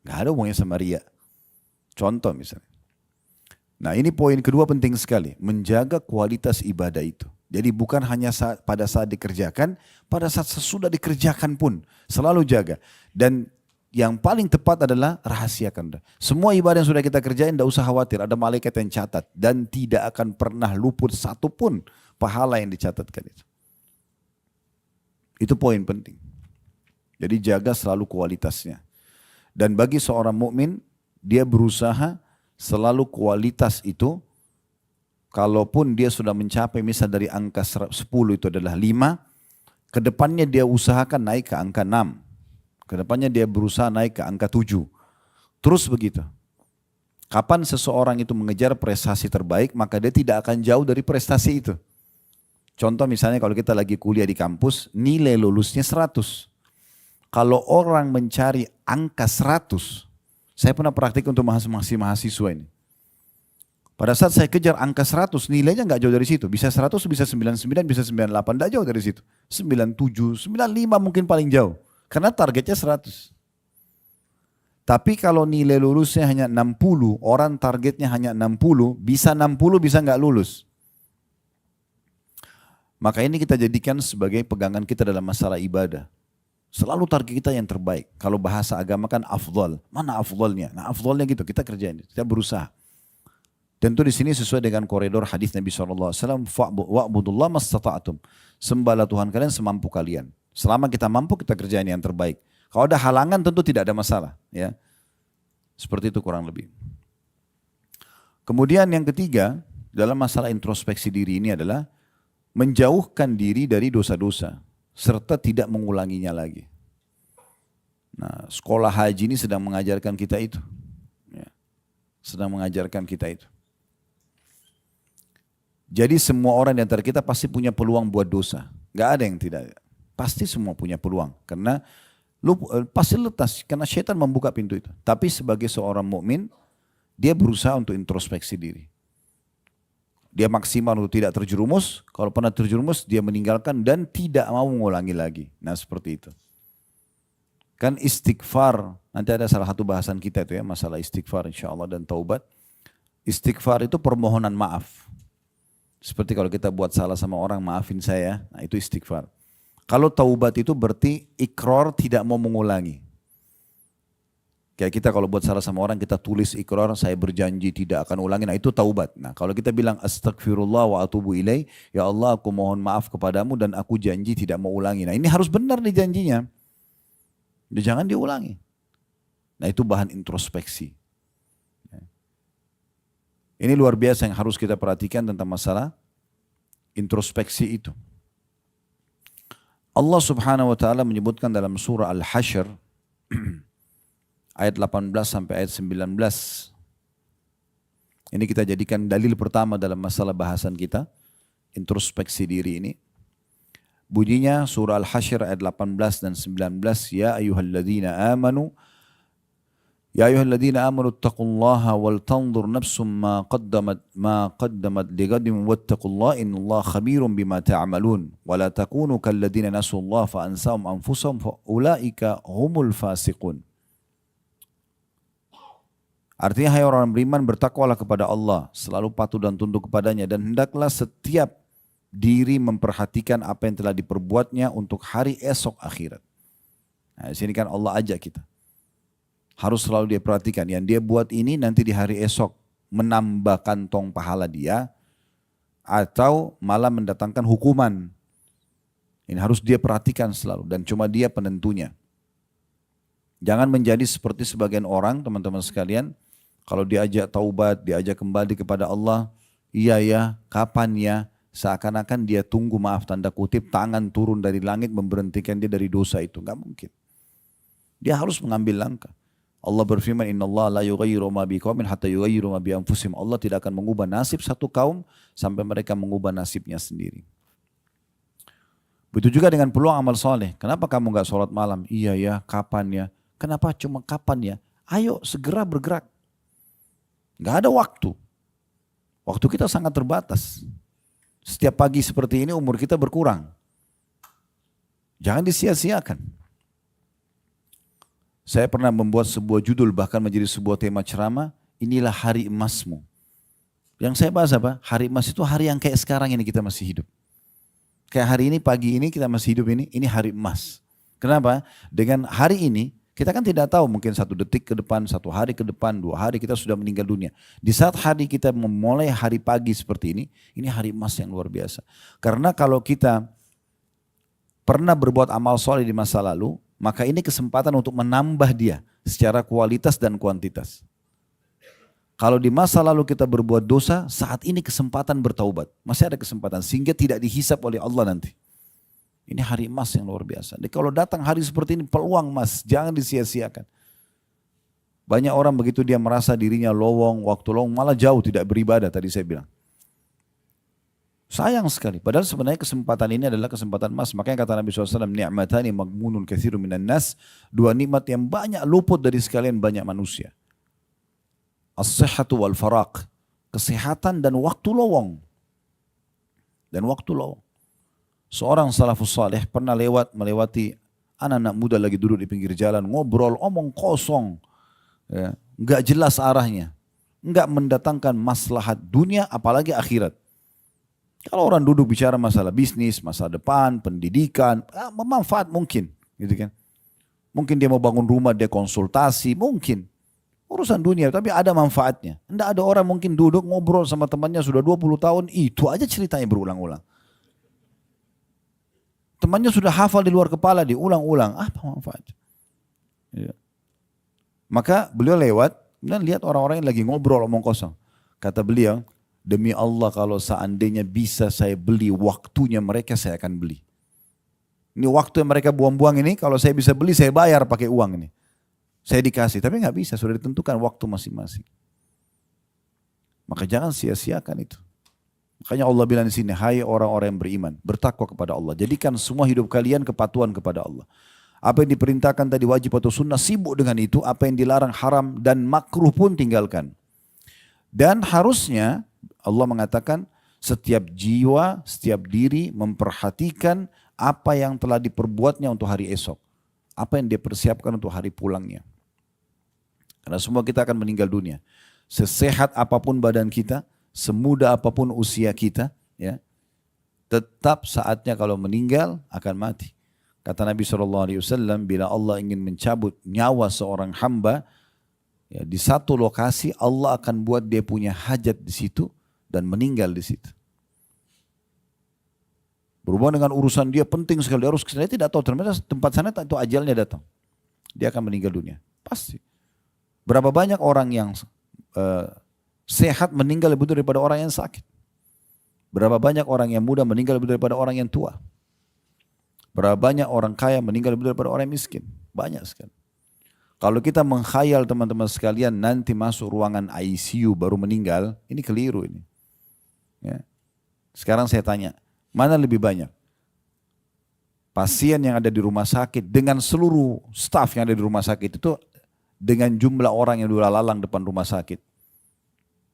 Gak ada hubungannya sama riya. Contoh misalnya. Nah ini poin kedua penting sekali, menjaga kualitas ibadah itu. Jadi bukan hanya pada saat dikerjakan, pada saat sesudah dikerjakan pun selalu jaga. Dan yang paling tepat adalah rahasiakan. Semua ibadah yang sudah kita kerjain tidak usah khawatir, ada malaikat yang catat. Dan tidak akan pernah luput satu pun pahala yang dicatatkan itu. Itu poin penting. Jadi jaga selalu kualitasnya. Dan bagi seorang mukmin, dia berusaha selalu kualitas itu, kalaupun dia sudah mencapai misal dari angka 10 itu adalah 5, kedepannya dia usahakan naik ke angka 6. Kedepannya dia berusaha naik ke angka 7. Terus begitu. Kapan seseorang itu mengejar prestasi terbaik, maka dia tidak akan jauh dari prestasi itu. Contoh misalnya kalau kita lagi kuliah di kampus, nilai lulusnya 100. Kalau orang mencari angka 100, saya pernah praktik untuk mahasiswa ini. Pada saat saya kejar angka 100, nilainya nggak jauh dari situ. Bisa 100, bisa 99, bisa 98, nggak jauh dari situ. 97, 95 mungkin paling jauh. Karena targetnya 100. Tapi kalau nilai lulusnya hanya 60, orang targetnya hanya 60, bisa nggak lulus. Maka ini kita jadikan sebagai pegangan kita dalam masalah ibadah. Selalu target kita yang terbaik. Kalau bahasa agama kan afdal. Mana afdalnya? Nah afdalnya gitu, kita kerjain. Kita berusaha. Tentu di sini sesuai dengan koridor hadis Nabi SAW. Wa'budullah mastata'atum. Sembahlah Tuhan kalian semampu kalian. Selama kita mampu, kita kerjain yang terbaik. Kalau ada halangan tentu tidak ada masalah. Ya, seperti itu kurang lebih. Kemudian yang ketiga, dalam masalah introspeksi diri ini adalah menjauhkan diri dari dosa-dosa. Serta tidak mengulanginya lagi. Nah, sekolah haji ini sedang mengajarkan kita itu. Ya, sedang mengajarkan kita itu. Jadi semua orang di antara kita pasti punya peluang buat dosa. Gak ada yang tidak. Pasti semua punya peluang. Karena pasti letas. Karena syaitan membuka pintu itu. Tapi sebagai seorang mukmin, dia berusaha untuk introspeksi diri. Dia maksimal untuk tidak terjerumus. Kalau pernah terjerumus, dia meninggalkan dan tidak mau mengulangi lagi. Nah seperti itu. Kan istighfar, nanti ada salah satu bahasan kita itu ya, masalah istighfar insya Allah dan taubat. Istighfar itu permohonan maaf. Seperti kalau kita buat salah sama orang, maafin saya, nah itu istighfar. Kalau taubat itu berarti ikrar tidak mau mengulangi. Kayak kita kalau buat salah sama orang, kita tulis ikrar, saya berjanji tidak akan ulangi, nah itu taubat. Nah kalau kita bilang astagfirullah wa atubu ilaih, ya Allah aku mohon maaf kepadamu dan aku janji tidak mau ulangi. Nah ini harus benar nih janjinya. Jangan diulangi. Nah itu bahan introspeksi. Ini luar biasa yang harus kita perhatikan tentang masalah introspeksi itu. Allah subhanahu wa ta'ala menyebutkan dalam surah Al-Hasyr ayat 18 sampai ayat 19. Ini kita jadikan dalil pertama dalam masalah bahasan kita, introspeksi diri ini. Bunyinya surah Al-Hasyr ayat 18 dan 19, ya ayyuhalladzina amanu taqullaha wal tanzur nafsum ma qaddamat lighadin wattaqullaha innallaha khabirum bima ta'malun wa la takunu kalladzina nasullaha fa ansahum anfusahum fa ulaika humul fasiqun. Artinya hai orang beriman, bertakwalah kepada Allah, selalu patuh dan tunduk kepadanya, dan hendaklah setiap diri memperhatikan apa yang telah diperbuatnya untuk hari esok akhirat. Nah, di sini kan Allah ajak kita. Harus selalu dia perhatikan. Yang dia buat ini nanti di hari esok menambah kantong pahala dia atau malah mendatangkan hukuman. Ini harus dia perhatikan selalu dan cuma dia penentunya. Jangan menjadi seperti sebagian orang, teman-teman sekalian. Kalau diajak taubat, diajak kembali kepada Allah, iya ya, kapan ya? Seakan-akan dia tunggu, maaf tanda kutip, tangan turun dari langit memberhentikan dia dari dosa itu. Enggak mungkin. Dia harus mengambil langkah. Allah berfirman, innallaha la yughayyiru ma biqaumin hatta yughayyiru ma bi anfusihim. Allah tidak akan mengubah nasib satu kaum sampai mereka mengubah nasibnya sendiri. Begitu juga dengan peluang amal soleh. Kenapa kamu enggak sholat malam? Iya ya, kapan ya? Kenapa cuma kapan ya? Ayo segera bergerak. Enggak ada waktu. Waktu kita sangat terbatas. Setiap pagi seperti ini umur kita berkurang. Jangan disia-siakan. Saya pernah membuat sebuah judul bahkan menjadi sebuah tema ceramah, inilah hari emasmu. Yang saya bahas apa? Hari emas itu hari yang kayak sekarang ini kita masih hidup. Kayak hari ini, pagi ini kita masih hidup ini hari emas. Kenapa? Dengan hari ini, kita kan tidak tahu mungkin 1 detik ke depan, 1 hari ke depan, 2 hari kita sudah meninggal dunia. Di saat hari kita memulai hari pagi seperti ini hari emas yang luar biasa. Karena kalau kita pernah berbuat amal soleh di masa lalu, maka ini kesempatan untuk menambah dia secara kualitas dan kuantitas. Kalau di masa lalu kita berbuat dosa, saat ini kesempatan bertaubat. Masih ada kesempatan sehingga tidak dihisap oleh Allah nanti. Ini hari emas yang luar biasa. Jadi kalau datang hari seperti ini peluang emas, jangan disia-siakan. Banyak orang begitu dia merasa dirinya lowong, waktu lowong, malah jauh tidak beribadah tadi saya bilang. Sayang sekali. Padahal sebenarnya kesempatan ini adalah kesempatan emas. Makanya kata Nabi SAW, ni'matani magmunun katsirun minan nas. 2 nikmat yang banyak luput dari sekalian banyak manusia. As-sihhatu wal faraq. Kesehatan dan waktu lowong. Seorang salafus saleh pernah melewati anak-anak muda lagi duduk di pinggir jalan, ngobrol, omong kosong. Ya, enggak jelas arahnya. Enggak mendatangkan maslahat dunia apalagi akhirat. Kalau orang duduk bicara masalah bisnis, masa depan, pendidikan, bermanfaat mungkin. Gitu kan. Mungkin dia mau bangun rumah, dia konsultasi, mungkin. Urusan dunia, tapi ada manfaatnya. Enggak ada orang mungkin duduk ngobrol sama temannya sudah 20 tahun, itu aja ceritanya berulang-ulang. Temannya sudah hafal di luar kepala, diulang-ulang. Apa manfaatnya? Ya. Maka beliau lewat, dan lihat orang-orang yang lagi ngobrol omong kosong. Kata beliau, demi Allah kalau seandainya bisa saya beli waktunya mereka, saya akan beli. Ini waktu yang mereka buang-buang ini, kalau saya bisa beli, saya bayar pakai uang ini. Saya dikasih, tapi nggak bisa, sudah ditentukan waktu masing-masing. Maka jangan sia-siakan itu. Makanya Allah bilang di sini, hai orang-orang yang beriman, bertakwa kepada Allah. Jadikan semua hidup kalian kepatuhan kepada Allah. Apa yang diperintahkan tadi wajib atau sunnah, sibuk dengan itu. Apa yang dilarang haram dan makruh pun tinggalkan. Dan harusnya Allah mengatakan setiap jiwa, setiap diri memperhatikan apa yang telah diperbuatnya untuk hari esok. apa yang dia persiapkan untuk hari pulangnya. Karena semua kita akan meninggal dunia. Sesehat apapun badan kita, semuda apapun usia kita, ya, tetap saatnya kalau meninggal akan mati. Kata Nabi SAW, bila Allah ingin mencabut nyawa seorang hamba, ya, di satu lokasi Allah akan buat dia punya hajat di situ dan meninggal di situ. Berhubungan dengan urusan dia penting sekali, dia harus kesana, dia tidak tahu ternyata tempat sana itu ajalnya datang. Dia akan meninggal dunia, pasti. Berapa banyak orang yang sehat meninggal lebih daripada orang yang sakit. Berapa banyak orang yang muda meninggal lebih daripada orang yang tua. Berapa banyak orang kaya meninggal lebih daripada orang yang miskin. Banyak sekali. Kalau kita mengkhayal teman-teman sekalian nanti masuk ruangan ICU baru meninggal, ini keliru ini. Ya. Sekarang saya tanya, mana lebih banyak? Pasien yang ada di rumah sakit dengan seluruh staf yang ada di rumah sakit itu dengan jumlah orang yang dulu lalang depan rumah sakit.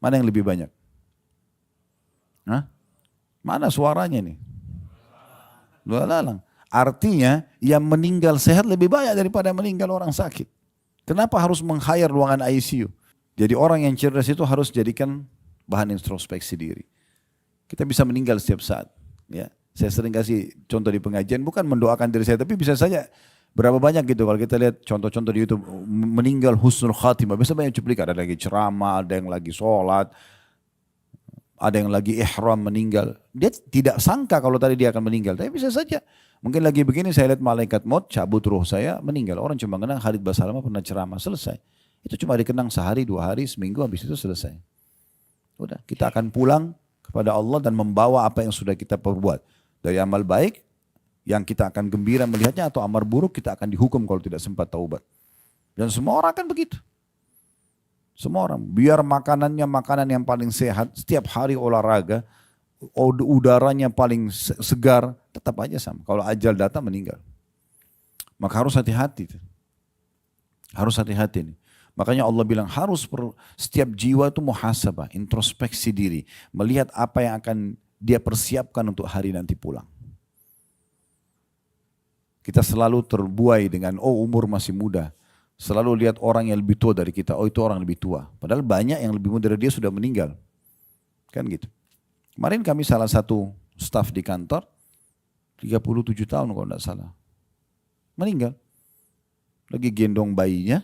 Mana yang lebih banyak? Hah? Mana suaranya nih? Dua lalang. Artinya yang meninggal sehat lebih banyak daripada yang meninggal orang sakit. Kenapa harus meng-hire ruangan ICU? Jadi orang yang cerdas itu harus jadikan bahan introspeksi diri. Kita bisa meninggal setiap saat. Ya, saya sering kasih contoh di pengajian, bukan mendoakan diri saya, tapi bisa saja berapa banyak gitu kalau kita lihat contoh-contoh di YouTube meninggal husnul khatimah. Biasa banyak cuplikan, ada lagi ceramah, ada yang lagi sholat, ada yang lagi ihram meninggal. Dia tidak sangka kalau tadi dia akan meninggal, tapi bisa saja. Mungkin lagi begini saya lihat malaikat maut cabut ruh saya meninggal. Orang cuma kenang Khalid Basalamah pernah ceramah, selesai. Itu cuma dikenang sehari, 2 hari, seminggu, habis itu selesai. Udah, kita akan pulang kepada Allah dan membawa apa yang sudah kita perbuat. Dari amal baik yang kita akan gembira melihatnya, atau amal buruk kita akan dihukum kalau tidak sempat taubat. Dan semua orang akan begitu. Semua orang, biar makanannya makanan yang paling sehat, setiap hari olahraga, udaranya paling segar, tetap aja sama. Kalau ajal datang meninggal. Maka harus hati-hati. Harus hati-hati nih. Makanya Allah bilang harus setiap jiwa itu muhasabah, introspeksi diri. Melihat apa yang akan dia persiapkan untuk hari nanti pulang. Kita selalu terbuai dengan, oh umur masih muda. Selalu lihat orang yang lebih tua dari kita, oh itu orang lebih tua. Padahal banyak yang lebih muda dari dia sudah meninggal. Kan gitu. Kemarin kami salah satu staf di kantor, 37 tahun kalau tidak salah. Meninggal. Lagi gendong bayinya.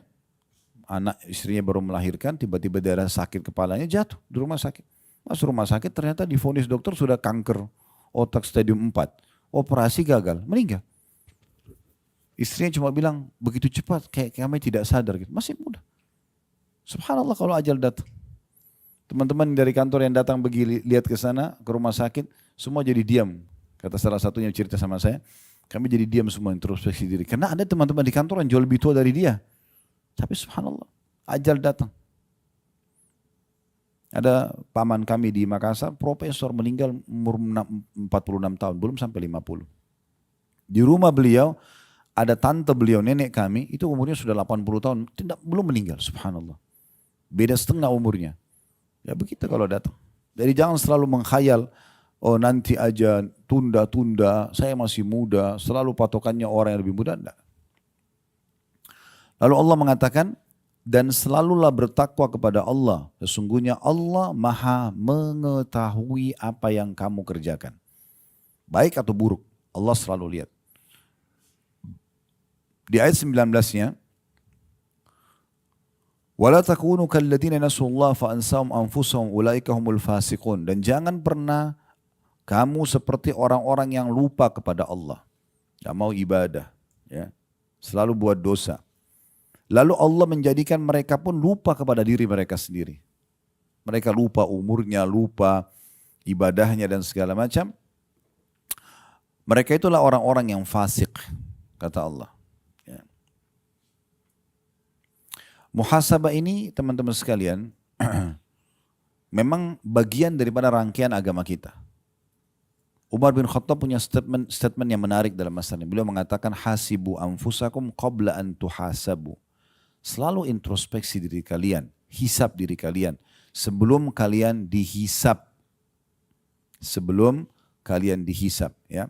Anak istrinya baru melahirkan, tiba-tiba daerah sakit kepalanya jatuh di rumah sakit. Masuk rumah sakit ternyata divonis dokter sudah kanker otak stadium 4. Operasi gagal, meninggal. Istrinya cuma bilang begitu cepat kayak kami tidak sadar gitu. Masih muda. Subhanallah kalau ajal datang. Teman-teman dari kantor yang datang pergi lihat ke sana ke rumah sakit semua jadi diam. Kata salah satunya cerita sama saya, kami jadi diam semua introspeksi diri. Karena ada teman-teman di kantor yang jauh lebih tua dari dia. Tapi subhanallah, ajal datang. Ada paman kami di Makassar, profesor meninggal umur 46 tahun, belum sampai 50. Di rumah beliau, ada tante beliau, nenek kami, itu umurnya sudah 80 tahun, belum meninggal, subhanallah. Beda setengah umurnya. Ya begitu kalau datang. Jadi jangan selalu mengkhayal, oh nanti aja tunda-tunda, saya masih muda, selalu patokannya orang yang lebih muda, enggak. Lalu Allah mengatakan, dan selalulah bertakwa kepada Allah. Sesungguhnya Allah maha mengetahui apa yang kamu kerjakan. Baik atau buruk, Allah selalu lihat. Di ayat 19-nya, وَلَا تَكُونُوا كَالَّذِينَ نَسُوا اللَّهَ فَأَنْسَاهُمْ أَنْفُسَهُمْ أُولَٰئِكَ هُمُ الْفَاسِقُونَ. Dan jangan pernah kamu seperti orang-orang yang lupa kepada Allah. Gak mau ibadah. Ya. Selalu buat dosa. Lalu Allah menjadikan mereka pun lupa kepada diri mereka sendiri. Mereka lupa umurnya, lupa ibadahnya dan segala macam. Mereka itulah orang-orang yang fasik, kata Allah. Ya. Muhasabah ini teman-teman sekalian, memang bagian daripada rangkaian agama kita. Umar bin Khattab punya statement yang menarik dalam masalah ini. Beliau mengatakan, hasibu anfusakum qabla an tuhasabu. Selalu introspeksi diri kalian, hisab diri kalian sebelum kalian dihisab. Sebelum kalian dihisab, ya.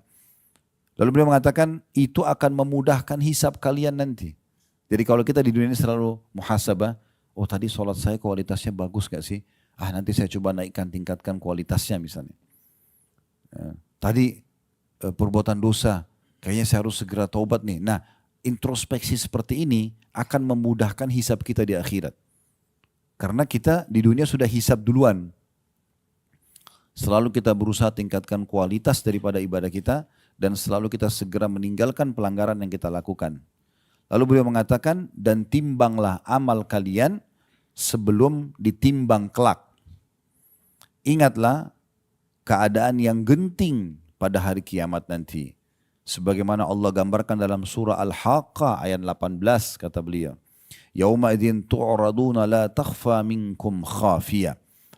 Lalu beliau mengatakan itu akan memudahkan hisab kalian nanti. Jadi kalau kita di dunia ini selalu muhasabah, oh tadi sholat saya kualitasnya bagus gak sih? Nanti saya coba naikkan, tingkatkan kualitasnya misalnya. Tadi perbuatan dosa, kayaknya saya harus segera taubat nih. Nah, introspeksi seperti ini akan memudahkan hisab kita di akhirat. Karena kita di dunia sudah hisab duluan. Selalu kita berusaha tingkatkan kualitas daripada ibadah kita dan selalu kita segera meninggalkan pelanggaran yang kita lakukan. Lalu beliau mengatakan, dan timbanglah amal kalian sebelum ditimbang kelak. Ingatlah keadaan yang genting pada hari kiamat nanti. Sebagaimana Allah gambarkan dalam surah Al-Haqqah ayat 18 kata beliau. Yauma idzin tu'raduna la takhfa minkum khafiyah.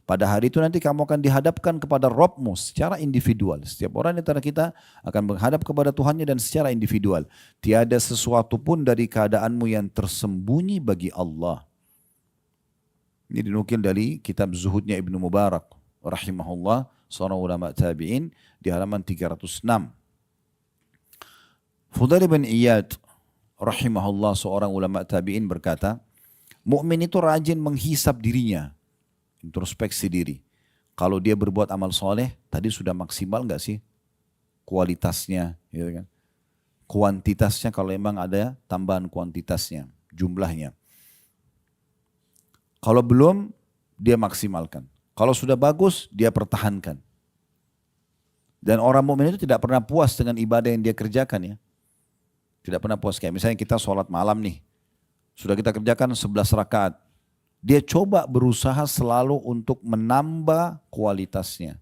Pada hari itu nanti kamu akan dihadapkan kepada Rabbmu secara individual. Setiap orang di antara kita akan menghadap kepada Tuhannya dan secara individual. Tiada sesuatu pun dari keadaanmu yang tersembunyi bagi Allah. Ini dinukil dari kitab Zuhudnya Ibnu Mubarak rahimahullah, seorang ulama tabi'in di halaman 306. Fudail bin Iyad rahimahullah, seorang ulama tabi'in berkata, mukmin itu rajin menghisap dirinya. Introspeksi diri. Kalau dia berbuat amal soleh, tadi sudah maksimal nggak sih kualitasnya, gitu kan? Kuantitasnya kalau memang ada tambahan kuantitasnya, jumlahnya. Kalau belum, dia maksimalkan. Kalau sudah bagus, dia pertahankan. Dan orang mukmin itu tidak pernah puas dengan ibadah yang dia kerjakan ya. Tidak pernah puas. Kayak misalnya kita sholat malam nih, sudah kita kerjakan 11 rakaat. Dia coba berusaha selalu untuk menambah kualitasnya.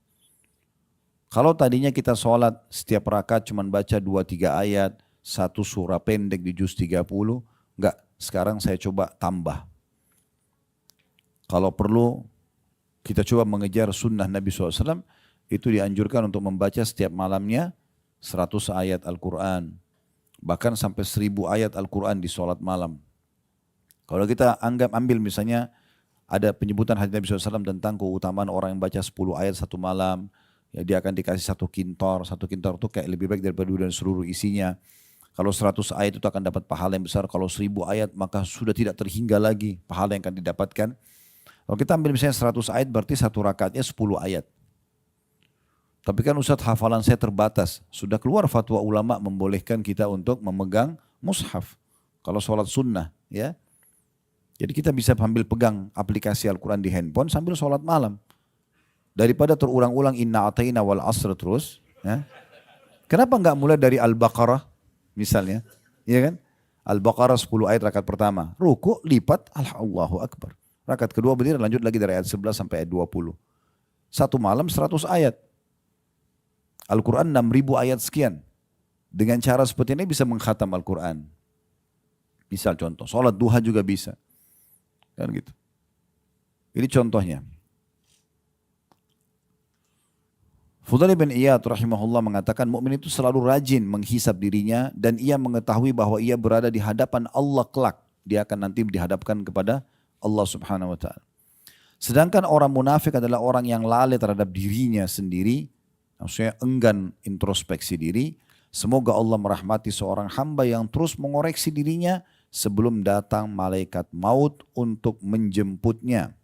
Kalau tadinya kita sholat setiap rakaat cuma baca 2-3 ayat, satu surah pendek di juz 30, enggak, sekarang saya coba tambah. Kalau perlu kita coba mengejar sunnah Nabi SAW, itu dianjurkan untuk membaca setiap malamnya 100 ayat Al-Quran. Bahkan sampai 1000 ayat Al-Quran di sholat malam. Kalau kita ambil misalnya ada penyebutan hadis Nabi SAW tentang keutamaan orang yang baca 10 ayat satu malam, ya dia akan dikasih satu kintor itu kayak lebih baik daripada dan seluruh isinya. Kalau 100 ayat itu akan dapat pahala yang besar, kalau 1000 ayat maka sudah tidak terhingga lagi pahala yang akan didapatkan. Kalau kita ambil misalnya 100 ayat berarti satu rakaatnya 10 ayat. Tapi kan Ustadz hafalan saya terbatas, sudah keluar fatwa ulama membolehkan kita untuk memegang mushaf kalau sholat sunnah ya. Jadi kita bisa sambil pegang aplikasi Al-Quran di handphone sambil sholat malam. Daripada terulang-ulang inna atayna wal asr terus. Ya. Kenapa enggak mulai dari Al-Baqarah misalnya. Ya kan? Al-Baqarah 10 ayat rakaat pertama. Ruku lipat Allahu Akbar. Rakaat kedua berdiri lanjut lagi dari ayat 11 sampai ayat 20. Satu malam 100 ayat. Al-Quran 6000 ayat sekian. Dengan cara seperti ini bisa mengkhatam Al-Quran. Misal contoh, sholat duha juga bisa. Kan gitu. Ini contohnya. Fudail bin Iyad rahimahullah mengatakan mukmin itu selalu rajin menghisab dirinya dan ia mengetahui bahwa ia berada di hadapan Allah kelak. Dia akan nanti dihadapkan kepada Allah Subhanahu wa taala. Sedangkan orang munafik adalah orang yang lalai terhadap dirinya sendiri, maksudnya enggan introspeksi diri. Semoga Allah merahmati seorang hamba yang terus mengoreksi dirinya sebelum datang malaikat maut untuk menjemputnya.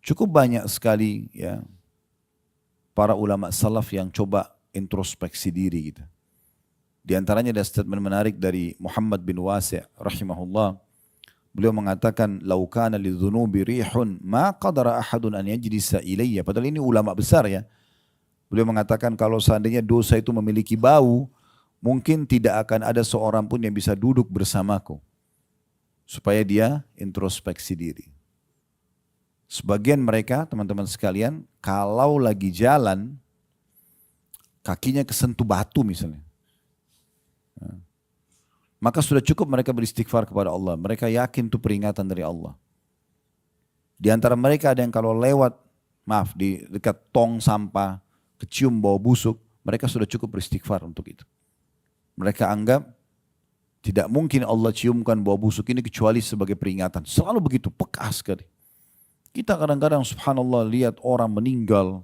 Cukup banyak sekali ya para ulama salaf yang coba introspeksi diri gitu. Di antaranya ada statement menarik dari Muhammad bin Wasi' rahimahullah. Beliau mengatakan, "Lau kana lidzunubi rihun ma qadara ahadun an yajlisa ilayya." Padahal ini ulama besar ya. Beliau mengatakan kalau seandainya dosa itu memiliki bau, mungkin tidak akan ada seorang pun yang bisa duduk bersamaku. Supaya dia introspeksi diri. Sebagian mereka, teman-teman sekalian, kalau lagi jalan, kakinya kesentuh batu misalnya. Maka sudah cukup mereka beristighfar kepada Allah. Mereka yakin itu peringatan dari Allah. Di antara mereka ada yang kalau lewat, di dekat tong sampah, kecium bau busuk, mereka sudah cukup beristighfar untuk itu. Mereka anggap tidak mungkin Allah ciumkan bau busuk ini kecuali sebagai peringatan. Selalu begitu, peka sekali. Kita kadang-kadang subhanallah lihat orang meninggal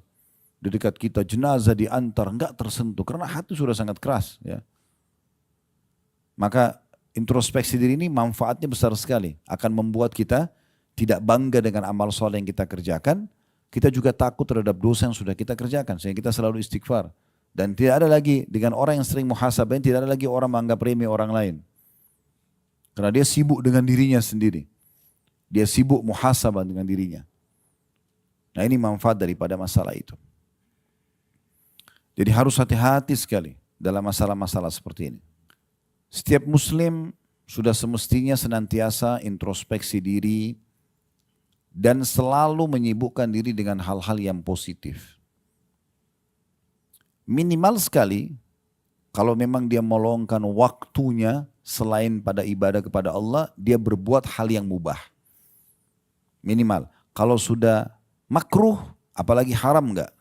di dekat kita, jenazah diantar, enggak tersentuh karena hati sudah sangat keras. Ya. Maka introspeksi diri ini manfaatnya besar sekali, akan membuat kita tidak bangga dengan amal soleh yang kita kerjakan. Kita juga takut terhadap dosa yang sudah kita kerjakan, sehingga kita selalu istighfar. Dan tidak ada lagi dengan orang yang sering muhasabah, tidak ada lagi orang menganggap remeh orang lain. Karena dia sibuk dengan dirinya sendiri. Dia sibuk muhasabah dengan dirinya. Nah ini manfaat daripada masalah itu. Jadi harus hati-hati sekali dalam masalah-masalah seperti ini. Setiap muslim sudah semestinya senantiasa introspeksi diri dan selalu menyibukkan diri dengan hal-hal yang positif. Minimal sekali, kalau memang dia meluangkan waktunya selain pada ibadah kepada Allah, dia berbuat hal yang mubah. Minimal. Kalau sudah makruh, apalagi haram enggak?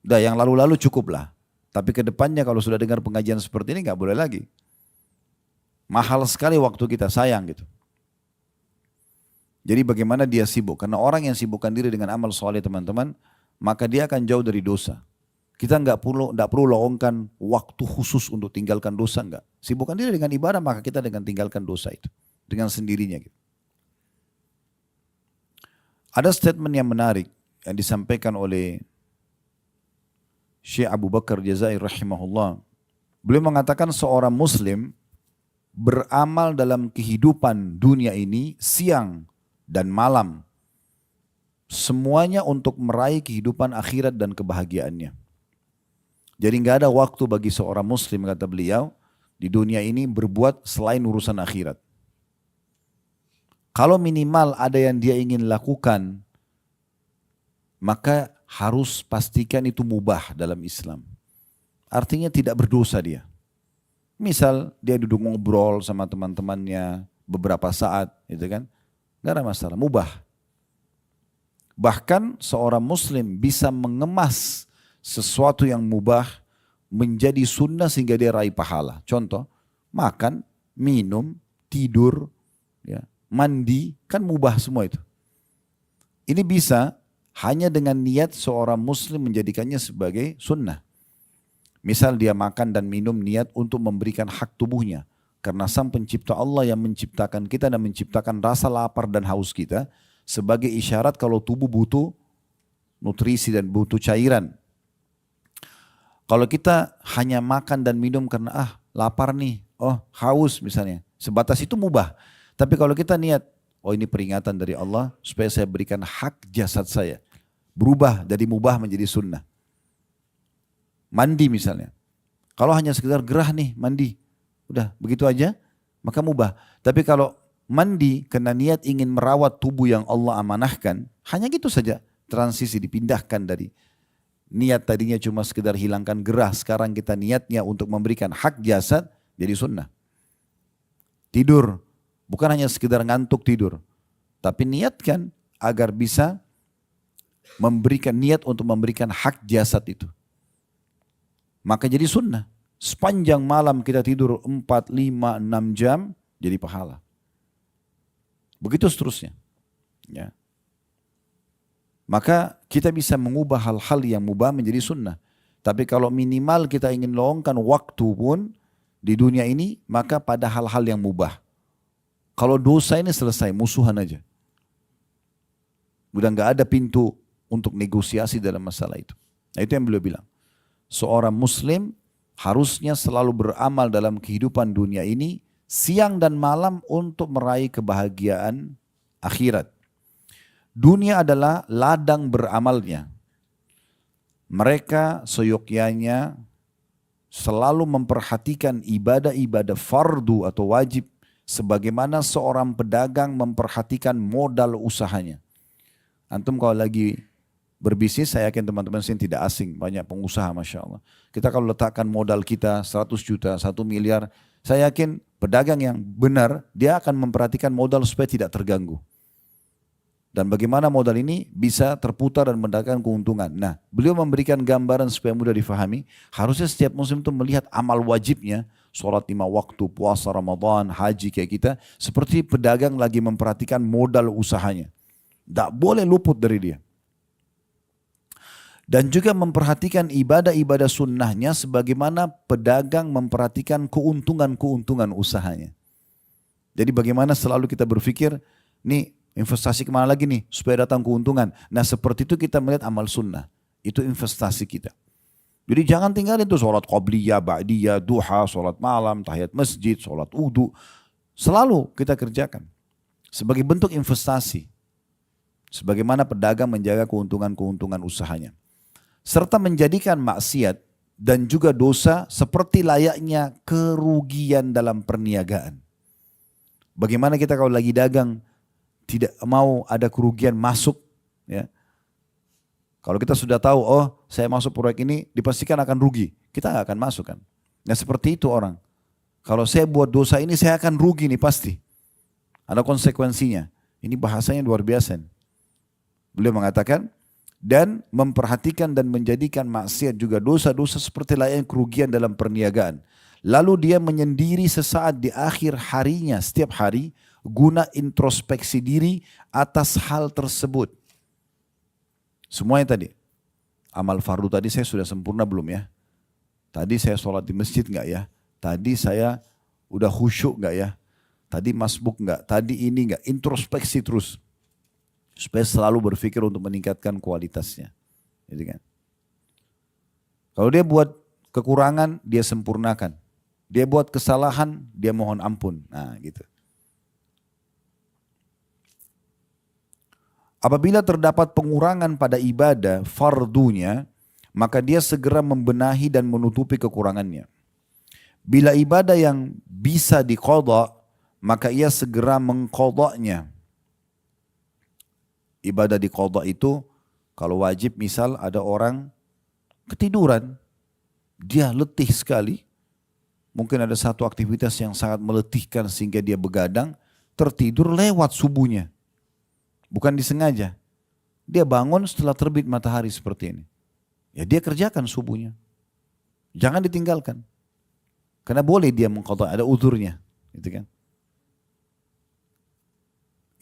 Udah yang lalu-lalu cukuplah. Tapi ke depannya kalau sudah dengar pengajian seperti ini enggak boleh lagi. Mahal sekali waktu kita, sayang gitu. Jadi bagaimana dia sibuk? Karena orang yang sibukkan diri dengan amal soleh teman-teman, maka dia akan jauh dari dosa. Kita enggak perlu lowongkan waktu khusus untuk tinggalkan dosa, enggak. Sibukkan diri dengan ibadah, maka kita dengan tinggalkan dosa itu. Dengan sendirinya gitu. Ada statement yang menarik yang disampaikan oleh Syekh Abu Bakar Jazair rahimahullah. Beliau mengatakan seorang muslim beramal dalam kehidupan dunia ini siang dan malam. Semuanya untuk meraih kehidupan akhirat dan kebahagiaannya. Jadi nggak ada waktu bagi seorang muslim, kata beliau, di dunia ini berbuat selain urusan akhirat. Kalau minimal ada yang dia ingin lakukan, maka harus pastikan itu mubah dalam Islam. Artinya tidak berdosa dia. Misal dia duduk ngobrol sama teman-temannya beberapa saat, gitu kan? Nggak ada masalah, mubah. Bahkan seorang muslim bisa mengemas sesuatu yang mubah menjadi sunnah sehingga dia raih pahala. Contoh, makan, minum, tidur, ya, mandi, kan mubah semua itu. Ini bisa hanya dengan niat seorang muslim menjadikannya sebagai sunnah. Misal dia makan dan minum niat untuk memberikan hak tubuhnya. Karena sang pencipta Allah yang menciptakan kita dan menciptakan rasa lapar dan haus kita sebagai isyarat kalau tubuh butuh nutrisi dan butuh cairan. Kalau kita hanya makan dan minum karena lapar nih, haus misalnya, sebatas itu mubah. Tapi kalau kita niat, ini peringatan dari Allah supaya saya berikan hak jasad saya. Berubah dari mubah menjadi sunnah. Mandi misalnya. Kalau hanya sekedar gerah nih mandi, udah begitu aja, maka mubah. Tapi kalau mandi karena niat ingin merawat tubuh yang Allah amanahkan, hanya gitu saja transisi dipindahkan dari niat tadinya cuma sekedar hilangkan gerah, sekarang kita niatnya untuk memberikan hak jasad jadi sunnah. Tidur, bukan hanya sekedar ngantuk tidur, tapi niatkan agar bisa memberikan niat untuk memberikan hak jasad itu. Maka jadi sunnah. Sepanjang malam kita tidur 4, 5, 6 jam jadi pahala. Begitu seterusnya. Ya. Maka kita bisa mengubah hal-hal yang mubah menjadi sunnah. Tapi kalau minimal kita ingin luangkan waktu pun di dunia ini, maka pada hal-hal yang mubah. Kalau dosa ini selesai, musuhan aja. Udah gak ada pintu untuk negosiasi dalam masalah itu. Nah itu yang beliau bilang. Seorang muslim harusnya selalu beramal dalam kehidupan dunia ini siang dan malam untuk meraih kebahagiaan akhirat. Dunia adalah ladang beramalnya. Mereka seyogyanya selalu memperhatikan ibadah-ibadah fardu atau wajib sebagaimana seorang pedagang memperhatikan modal usahanya. Antum kalau lagi berbisnis, saya yakin teman-teman sini tidak asing, banyak pengusaha Masya Allah. Kita kalau letakkan modal kita 100 juta, 1 miliar, saya yakin pedagang yang benar, dia akan memperhatikan modal supaya tidak terganggu. Dan bagaimana modal ini bisa terputar dan mendatangkan keuntungan. Nah, beliau memberikan gambaran supaya mudah difahami. Harusnya setiap muslim itu melihat amal wajibnya. Sholat 5 waktu, puasa Ramadan, haji kayak kita. Seperti pedagang lagi memperhatikan modal usahanya. Tidak boleh luput dari dia. Dan juga memperhatikan ibadah-ibadah sunnahnya sebagaimana pedagang memperhatikan keuntungan-keuntungan usahanya. Jadi bagaimana selalu kita berpikir, nih investasi kemana lagi nih supaya datang keuntungan. Nah seperti itu kita melihat amal sunnah, itu investasi kita. Jadi jangan tinggalin tuh sholat qabliyah, ba'diyah, duha, sholat malam, tahiyat masjid, sholat wudu. Selalu kita kerjakan sebagai bentuk investasi. Sebagaimana pedagang menjaga keuntungan-keuntungan usahanya. Serta menjadikan maksiat dan juga dosa seperti layaknya kerugian dalam perniagaan. Bagaimana kita kalau lagi dagang tidak mau ada kerugian masuk, ya. Kalau kita sudah tahu, oh saya masuk proyek ini dipastikan akan rugi, kita nggak akan masuk kan. Nah seperti itu orang. Kalau saya buat dosa ini saya akan rugi nih pasti. Ada konsekuensinya. Ini bahasanya luar biasa. Beliau mengatakan, dan memperhatikan dan menjadikan maksiat juga dosa-dosa seperti layaknya kerugian dalam perniagaan. Lalu dia menyendiri sesaat di akhir harinya setiap hari guna introspeksi diri atas hal tersebut. Semuanya tadi. Amal fardu tadi saya sudah sempurna belum ya? Tadi saya sholat di masjid enggak ya? Tadi saya udah khusyuk enggak ya? Tadi masbuk enggak? Tadi ini enggak? Introspeksi terus. Supaya selalu berpikir untuk meningkatkan kualitasnya. Gitu kan? Kalau dia buat kekurangan, dia sempurnakan. Dia buat kesalahan, dia mohon ampun. Nah gitu. Apabila terdapat pengurangan pada ibadah fardunya, maka dia segera membenahi dan menutupi kekurangannya. Bila ibadah yang bisa diqadha, maka ia segera mengqadhanya. Ibadah diqadha itu kalau wajib, misal ada orang ketiduran, dia letih sekali, mungkin ada satu aktivitas yang sangat meletihkan sehingga dia begadang, tertidur lewat subuhnya. Bukan disengaja. Dia bangun setelah terbit matahari seperti ini. Ya dia kerjakan subuhnya. Jangan ditinggalkan. Karena boleh dia mengqadha, ada uzurnya. Gitu kan.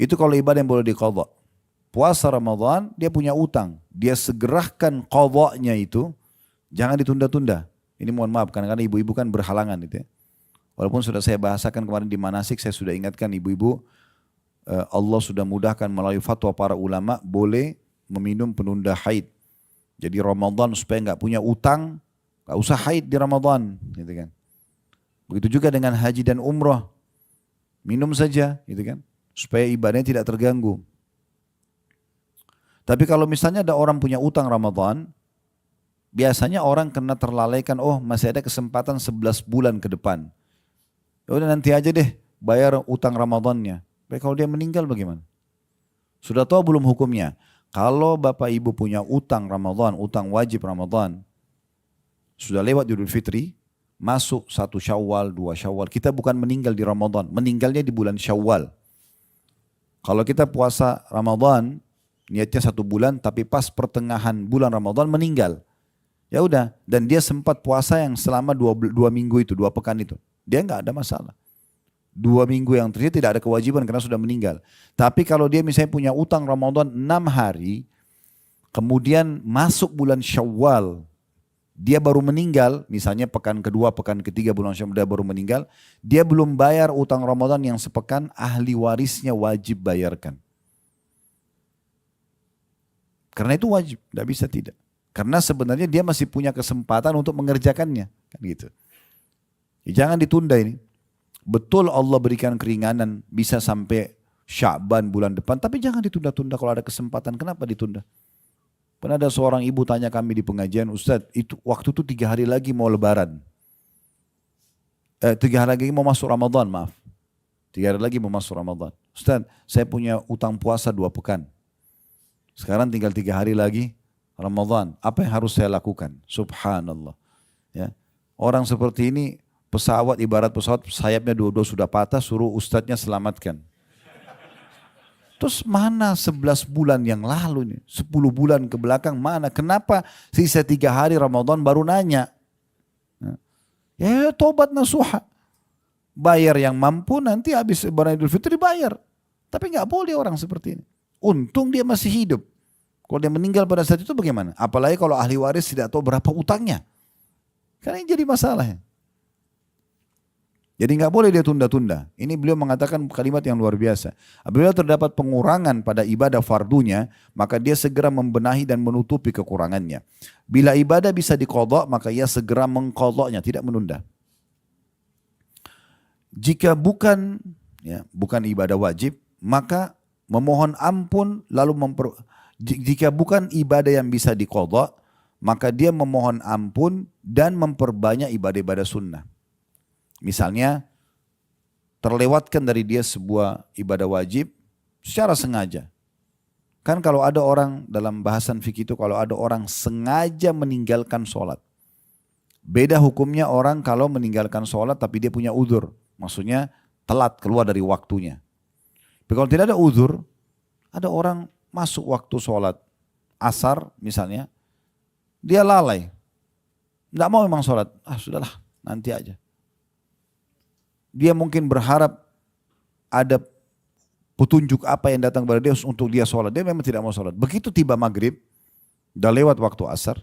Itu kalau ibadah yang boleh diqadha. Puasa Ramadan dia punya utang. Dia segerakan qadhanya itu. Jangan ditunda-tunda. Ini mohon maaf kadang-kadang ibu-ibu kan berhalangan gitu ya. Walaupun sudah saya bahasakan kemarin di manasik, saya sudah ingatkan ibu-ibu, Allah sudah mudahkan melalui fatwa para ulama boleh meminum penunda haid. Jadi Ramadan supaya nggak punya utang, nggak usah haid di Ramadan, gitu kan. Begitu juga dengan haji dan umrah, minum saja, gitu kan, supaya ibadahnya tidak terganggu. Tapi kalau misalnya ada orang punya utang Ramadan, biasanya orang kena terlalaikan, oh masih ada kesempatan 11 bulan ke depan. Ya udah nanti aja deh bayar utang Ramadannya. Baik kalau dia meninggal bagaimana? Sudah tahu belum hukumnya? Kalau bapak ibu punya utang Ramadan, utang wajib Ramadan, sudah lewat Idul Fitri, masuk 1 Syawal, 2 Syawal, kita bukan meninggal di Ramadan, meninggalnya di bulan Syawal. Kalau kita puasa Ramadan, niatnya 1 bulan, tapi pas pertengahan bulan Ramadan meninggal. Ya udah, dan dia sempat puasa yang selama 2 minggu itu, 2 pekan itu. Dia nggak ada masalah. 2 minggu yang terjadi tidak ada kewajiban karena sudah meninggal. Tapi kalau dia misalnya punya utang Ramadan 6 hari, kemudian masuk bulan Syawal, dia baru meninggal, misalnya pekan kedua, pekan ketiga bulan Syawal dia baru meninggal, dia belum bayar utang Ramadan yang sepekan, ahli warisnya wajib bayarkan. Karena itu wajib, tidak bisa tidak. Karena sebenarnya dia masih punya kesempatan untuk mengerjakannya, kan gitu. Jangan ditunda ini. Betul Allah berikan keringanan bisa sampai Sya'ban bulan depan, tapi jangan ditunda-tunda kalau ada kesempatan. Kenapa ditunda? Pernah ada seorang ibu tanya kami di pengajian, Ustadz, itu waktu itu 3 hari lagi mau lebaran. 3 hari lagi mau masuk Ramadan, maaf. 3 hari lagi mau masuk Ramadan. Ustadz, saya punya utang puasa 2 pekan. Sekarang tinggal 3 hari lagi Ramadan. Apa yang harus saya lakukan? Subhanallah. Ya. Orang seperti ini, pesawat ibarat pesawat sayapnya 2 sudah patah, suruh ustadznya selamatkan. Terus mana 11 bulan yang lalu ini, 10 bulan ke belakang mana? Kenapa sisa 3 hari Ramadan baru nanya? Ya tobat nasuha. Bayar yang mampu, nanti habis lebaran Idul Fitri bayar. Tapi nggak boleh orang seperti ini. Untung dia masih hidup. Kalau dia meninggal pada saat itu bagaimana? Apalagi kalau ahli waris tidak tahu berapa utangnya. Karena ini jadi masalah. Jadi nggak boleh dia tunda-tunda. Ini beliau mengatakan kalimat yang luar biasa. Apabila terdapat pengurangan pada ibadah fardunya, maka dia segera membenahi dan menutupi kekurangannya. Bila ibadah bisa diqadha, maka ia segera mengqadhanya, tidak menunda. Jika bukan ibadah wajib, maka memohon ampun lalu jika bukan ibadah yang bisa diqadha, maka dia memohon ampun dan memperbanyak ibadah-ibadah sunnah. Misalnya terlewatkan dari dia sebuah ibadah wajib secara sengaja. Kan kalau ada orang dalam bahasan fikih itu, kalau ada orang sengaja meninggalkan sholat. Beda hukumnya orang kalau meninggalkan sholat tapi dia punya uzur. Maksudnya telat keluar dari waktunya. Tapi kalau tidak ada uzur, ada orang masuk waktu sholat asar misalnya, dia lalai. Tidak mau memang sholat, sudahlah nanti aja. Dia mungkin berharap ada petunjuk apa yang datang kepada dia untuk dia sholat. Dia memang tidak mau sholat. Begitu tiba maghrib, udah lewat waktu asar,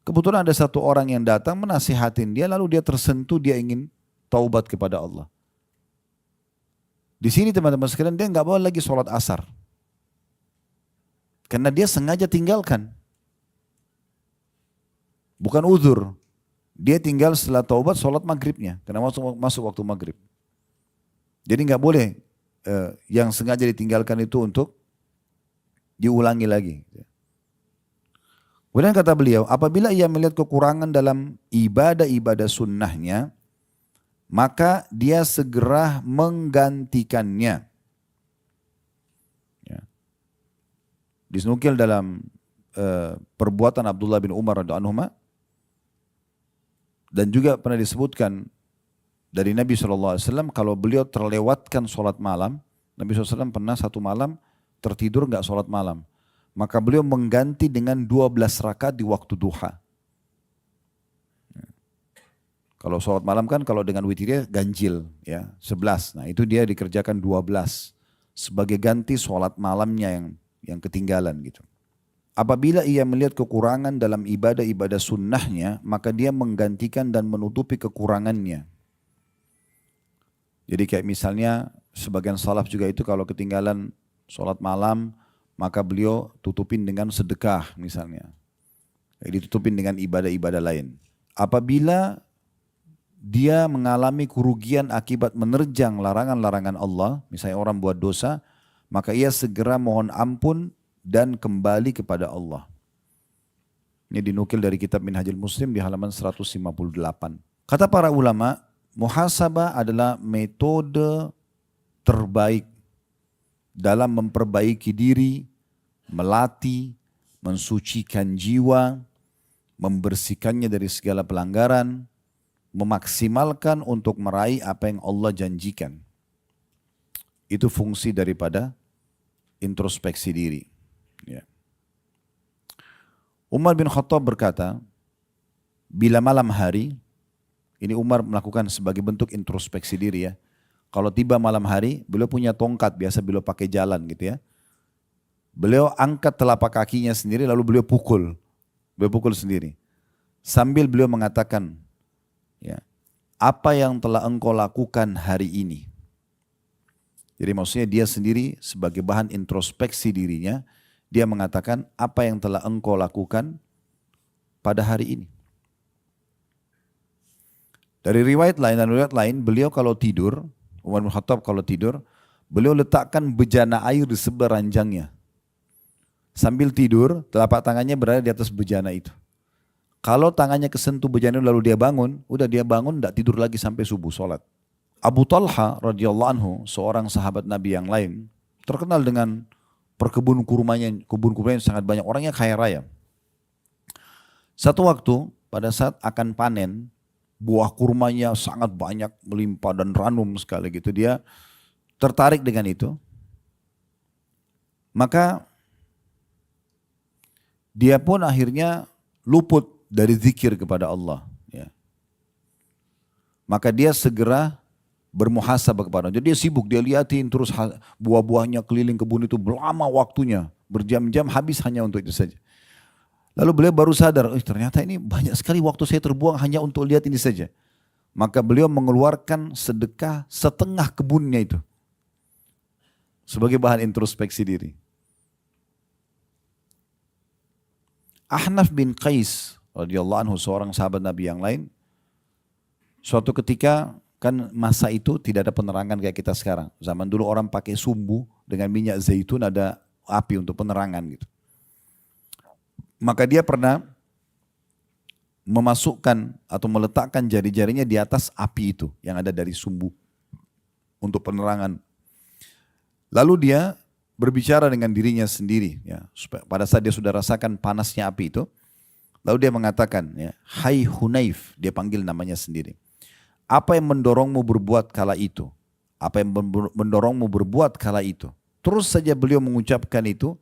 kebetulan ada satu orang yang datang menasihatin dia, lalu dia tersentuh, dia ingin taubat kepada Allah. Di sini teman-teman sekalian, dia nggak boleh lagi sholat asar. Karena dia sengaja tinggalkan. Bukan uzur. Dia tinggal setelah taubat sholat maghribnya. Karena masuk waktu maghrib. Jadi nggak boleh yang sengaja ditinggalkan itu untuk diulangi lagi. Kemudian kata beliau, apabila ia melihat kekurangan dalam ibadah-ibadah sunnahnya, maka dia segera menggantikannya. Disnukil dalam perbuatan Abdullah bin Umar radhiyallahu anhu, dan juga pernah disebutkan dari Nabi SAW kalau beliau terlewatkan sholat malam, Nabi SAW pernah satu malam tertidur nggak sholat malam, maka beliau mengganti dengan 12 rakaat di waktu duha. Kalau sholat malam kan kalau dengan witirnya ganjil ya 11, nah itu dia dikerjakan 12 sebagai ganti sholat malamnya yang ketinggalan gitu. Apabila ia melihat kekurangan dalam ibadah-ibadah sunnahnya, maka dia menggantikan dan menutupi kekurangannya. Jadi kayak misalnya sebagian salaf juga itu kalau ketinggalan sholat malam, maka beliau tutupin dengan sedekah misalnya. Ditutupin dengan ibadah-ibadah lain. Apabila dia mengalami kerugian akibat menerjang larangan-larangan Allah, misalnya orang buat dosa, maka ia segera mohon ampun dan kembali kepada Allah. Ini dinukil dari kitab Minhajul Muslim di halaman 158. Kata para ulama, muhasabah adalah metode terbaik dalam memperbaiki diri, melatih, mensucikan jiwa, membersihkannya dari segala pelanggaran, memaksimalkan untuk meraih apa yang Allah janjikan. Itu fungsi daripada introspeksi diri. Ya. Umar bin Khattab berkata, bila malam hari, ini Umar melakukan sebagai bentuk introspeksi diri ya. Kalau tiba malam hari, beliau punya tongkat, biasa beliau pakai jalan gitu ya. Beliau angkat telapak kakinya sendiri lalu beliau pukul sendiri. Sambil beliau mengatakan, ya, apa yang telah engkau lakukan hari ini? Jadi maksudnya dia sendiri sebagai bahan introspeksi dirinya, dia mengatakan apa yang telah engkau lakukan pada hari ini. Dari riwayat lain, beliau kalau tidur, Umar bin Khattab kalau tidur, beliau letakkan bejana air di sebelah ranjangnya. Sambil tidur, telapak tangannya berada di atas bejana itu. Kalau tangannya kesentuh bejana lalu dia bangun, udah dia bangun, tidak tidur lagi sampai subuh sholat. Abu Talha radhiyallahu anhu, seorang sahabat Nabi yang lain, terkenal dengan kebun kurmanya yang sangat banyak, orangnya kaya raya. Satu waktu pada saat akan panen, buah kurmanya sangat banyak, melimpah dan ranum sekali gitu. Dia tertarik dengan itu. Maka dia pun akhirnya luput dari zikir kepada Allah. Ya. Maka dia segera bermuhasabah kepada Allah. Jadi dia sibuk, dia liatin terus buah-buahnya keliling kebun itu lama waktunya. Berjam-jam habis hanya untuk itu saja. Lalu beliau baru sadar, ternyata ini banyak sekali waktu saya terbuang hanya untuk lihat ini saja. Maka beliau mengeluarkan sedekah setengah kebunnya itu. Sebagai bahan introspeksi diri. Ahnaf bin Qais radhiyallahu anhu, seorang sahabat Nabi yang lain. Suatu ketika, kan masa itu tidak ada penerangan kayak kita sekarang. Zaman dulu orang pakai sumbu dengan minyak zaitun, ada api untuk penerangan gitu. Maka dia pernah memasukkan atau meletakkan jari-jarinya di atas api itu yang ada dari sumbu untuk penerangan. Lalu dia berbicara dengan dirinya sendiri, ya, pada saat dia sudah rasakan panasnya api itu, lalu dia mengatakan, ya, Hai Hunaif, dia panggil namanya sendiri. Apa yang mendorongmu berbuat kala itu? Apa yang mendorongmu berbuat kala itu? Terus saja beliau mengucapkan itu,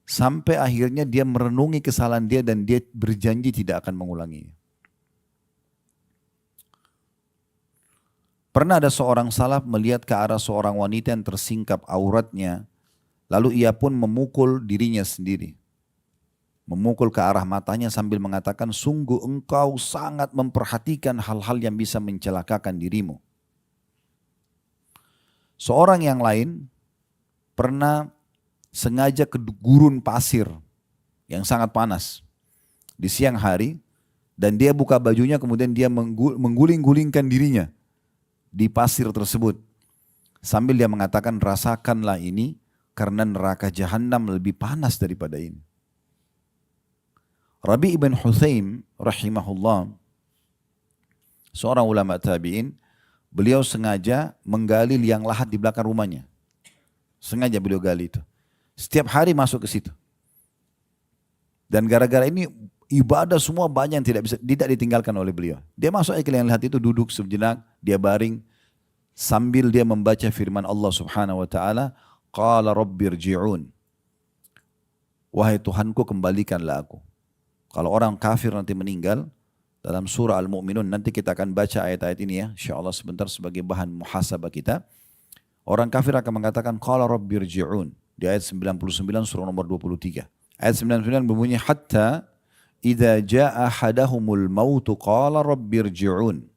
sampai akhirnya dia merenungi kesalahan dia dan dia berjanji tidak akan mengulanginya. Pernah ada seorang salaf melihat ke arah seorang wanita yang tersingkap auratnya, lalu ia pun memukul dirinya sendiri. Memukul ke arah matanya sambil mengatakan, sungguh engkau sangat memperhatikan hal-hal yang bisa mencelakakan dirimu. Seorang yang lain pernah sengaja ke gurun pasir yang sangat panas di siang hari, dan dia buka bajunya kemudian dia mengguling-gulingkan dirinya di pasir tersebut sambil dia mengatakan, rasakanlah ini karena neraka jahanam lebih panas daripada ini. Rabi' ibn Huthaim rahimahullah, seorang ulama tabi'in, beliau sengaja menggali liang lahat di belakang rumahnya. Sengaja beliau gali itu. Setiap hari masuk ke situ. Dan gara-gara ini ibadah semua banyak yang tidak ditinggalkan oleh beliau. Dia masuk ke liang lahat itu, duduk sejenak, dia baring sambil dia membaca firman Allah Subhanahu wa taala, qala rabbirji'un. Wahai Tuhanku, kembalikanlah aku. Kalau orang kafir nanti meninggal, dalam surah Al-Mu'minun, nanti kita akan baca ayat-ayat ini ya, insyaallah sebentar sebagai bahan muhasabah kita. Orang kafir akan mengatakan qala rabbirji'un. Di ayat 99 surah nomor 23. Ayat 99 berbunyi, hatta idza jaa ahadahumul mautu qala rabbirji'un.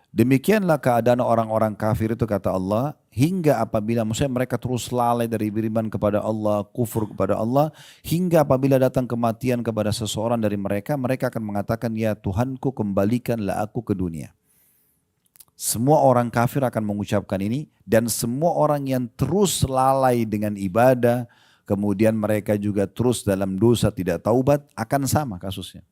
Demikianlah keadaan orang-orang kafir itu, kata Allah, hingga apabila, maksudnya mereka terus lalai dari beriman kepada Allah, kufur kepada Allah, hingga apabila datang kematian kepada seseorang dari mereka, mereka akan mengatakan, ya Tuhanku, kembalikanlah aku ke dunia. Semua orang kafir akan mengucapkan ini, dan semua orang yang terus lalai dengan ibadah, kemudian mereka juga terus dalam dosa tidak taubat, akan sama kasusnya.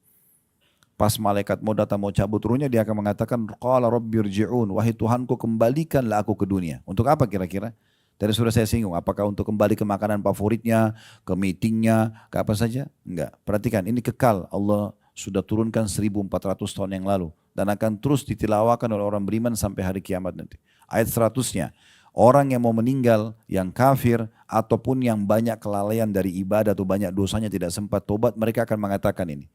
Pas malaikat mau datang mau cabut ruhnya, dia akan mengatakan, qala rabbirji'un, wahai Tuhanku, kembalikanlah aku ke dunia. Untuk apa kira-kira? Tadi sudah saya singgung, apakah untuk kembali ke makanan favoritnya, ke meetingnya, ke apa saja? Enggak. Perhatikan, ini kekal. Allah sudah turunkan 1400 tahun yang lalu. Dan akan terus ditilawakan oleh orang beriman sampai hari kiamat nanti. Ayat 100-nya. Orang yang mau meninggal, yang kafir, ataupun yang banyak kelalaian dari ibadah atau banyak dosanya tidak sempat tobat, mereka akan mengatakan ini.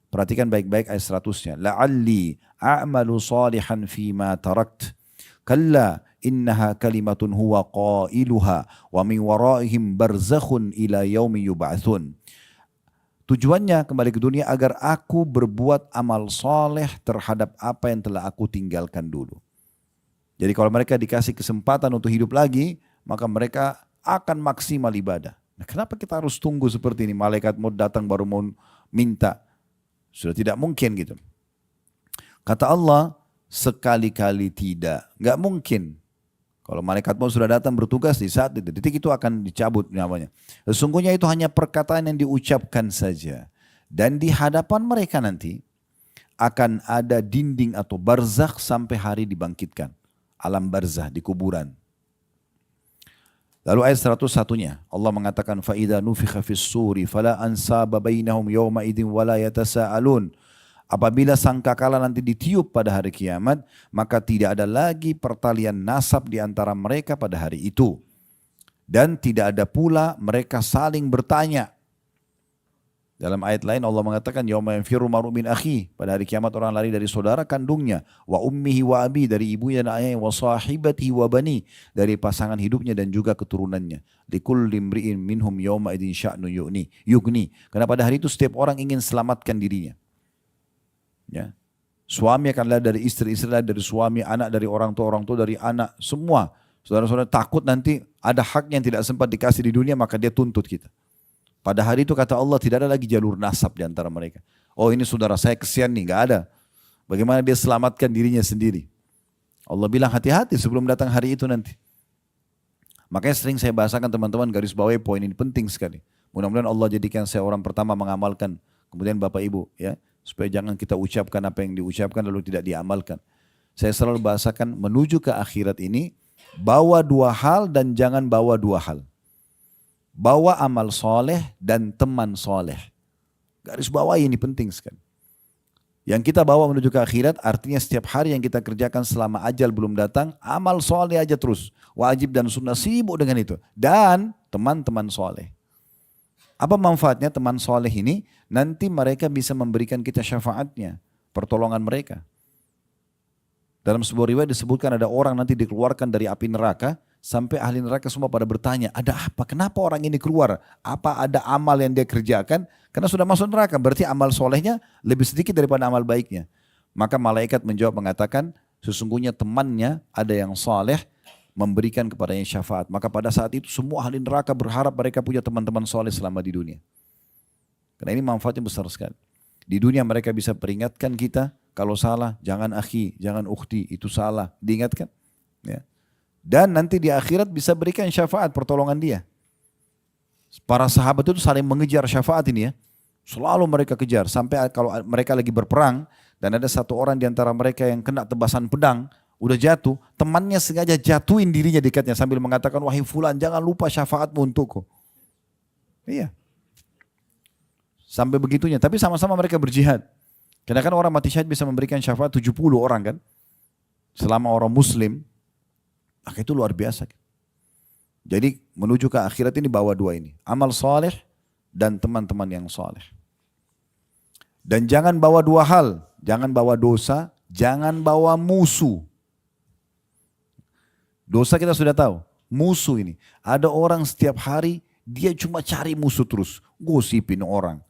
Perhatikan baik-baik ayat 100-nya. La'alli a'malu salihan fima tarakt. Kalla innaha kalimatun huwa qailuha wa min waraihim barzakhun ila yaumi yub'atsun. Tujuannya kembali ke dunia agar aku berbuat amal soleh terhadap apa yang telah aku tinggalkan dulu. Jadi kalau mereka dikasih kesempatan untuk hidup lagi, maka mereka akan maksimal ibadah. Nah, kenapa kita harus tunggu seperti ini? Malaikat mau datang baru mau minta. Sudah tidak mungkin gitu. Kata Allah, sekali-kali tidak. Nggak mungkin. Kalau malaikat mau sudah datang bertugas, di saat detik itu akan dicabut namanya. Sesungguhnya itu hanya perkataan yang diucapkan saja. Dan di hadapan mereka nanti akan ada dinding atau barzakh sampai hari dibangkitkan. Alam barzakh di kuburan. Lalu ayat 101-nya Allah mengatakan, فَإِذَا نُفِخَ فِي الصُّورِ فَلَا أَنْسَابَ بَيْنَهُمْ يَوْمَئِذٍ وَلَا يَتَسَاءَلُونَ. Apabila sangkakala nanti ditiup pada hari kiamat, maka tidak ada lagi pertalian nasab di antara mereka pada hari itu. Dan tidak ada pula mereka saling bertanya. Dalam ayat lain Allah mengatakan yauma yanfiru mar'u min akhi, pada hari kiamat orang lari dari saudara kandungnya, wa ummihi wa abi, dari ibunya dan ayahnya, wa sahibatihi wa bani, dari pasangan hidupnya dan juga keturunannya. Likulli imri'in minhum yauma idzin sya'nu yughni. Karena pada hari itu setiap orang ingin selamatkan dirinya. Ya. Suami akan lari dari istri lari dari suami, anak dari orang tua dari anak, semua. Saudara-saudara takut nanti ada hak yang tidak sempat dikasih di dunia, maka dia tuntut kita. Pada hari itu kata Allah tidak ada lagi jalur nasab di antara mereka. Oh ini saudara saya kesian nih, gak ada. Bagaimana dia selamatkan dirinya sendiri. Allah bilang hati-hati sebelum datang hari itu nanti. Makanya sering saya bahasakan teman-teman, garis bawahi poin ini penting sekali. Mudah-mudahan Allah jadikan saya orang pertama mengamalkan, kemudian Bapak Ibu ya. Supaya jangan kita ucapkan apa yang diucapkan lalu tidak diamalkan. Saya selalu bahasakan menuju ke akhirat ini, bawa dua hal dan jangan bawa dua hal. Bawa amal soleh dan teman soleh. Garis bawah ini penting sekali. Yang kita bawa menuju ke akhirat artinya setiap hari yang kita kerjakan selama ajal belum datang, amal soleh aja terus. Wajib dan sunnah sibuk dengan itu. Dan teman-teman soleh. Apa manfaatnya teman soleh ini? Nanti mereka bisa memberikan kita syafaatnya, pertolongan mereka. Dalam sebuah riwayat disebutkan ada orang nanti dikeluarkan dari api neraka, sampai ahli neraka semua pada bertanya, ada apa? Kenapa orang ini keluar? Apa ada amal yang dia kerjakan? Karena sudah masuk neraka, berarti amal solehnya lebih sedikit daripada amal baiknya. Maka malaikat menjawab mengatakan, sesungguhnya temannya ada yang soleh, memberikan kepadanya syafaat. Maka pada saat itu semua ahli neraka berharap mereka punya teman-teman soleh selama di dunia. Karena ini manfaatnya besar sekali. Di dunia mereka bisa peringatkan kita, kalau salah jangan akhi, jangan ukhti, itu salah. Diingatkan. Ya. Dan nanti di akhirat bisa berikan syafaat pertolongan dia. Para sahabat itu saling mengejar syafaat ini ya. Selalu mereka kejar. Sampai kalau mereka lagi berperang dan ada satu orang di antara mereka yang kena tebasan pedang, udah jatuh, temannya sengaja jatuhin dirinya dekatnya sambil mengatakan, wahai fulan jangan lupa syafaatmu untukku. Iya. Sampai begitunya. Tapi sama-sama mereka berjihad. Karena kan orang mati syahid bisa memberikan syafaat 70 orang kan. Selama orang muslim. Maka itu luar biasa. Jadi menuju ke akhirat ini bawa dua ini. Amal soleh dan teman-teman yang soleh. Dan jangan bawa dua hal. Jangan bawa dosa, jangan bawa musuh. Dosa kita sudah tahu. Musuh ini. Ada orang setiap hari dia cuma cari musuh terus. Gosipin orang.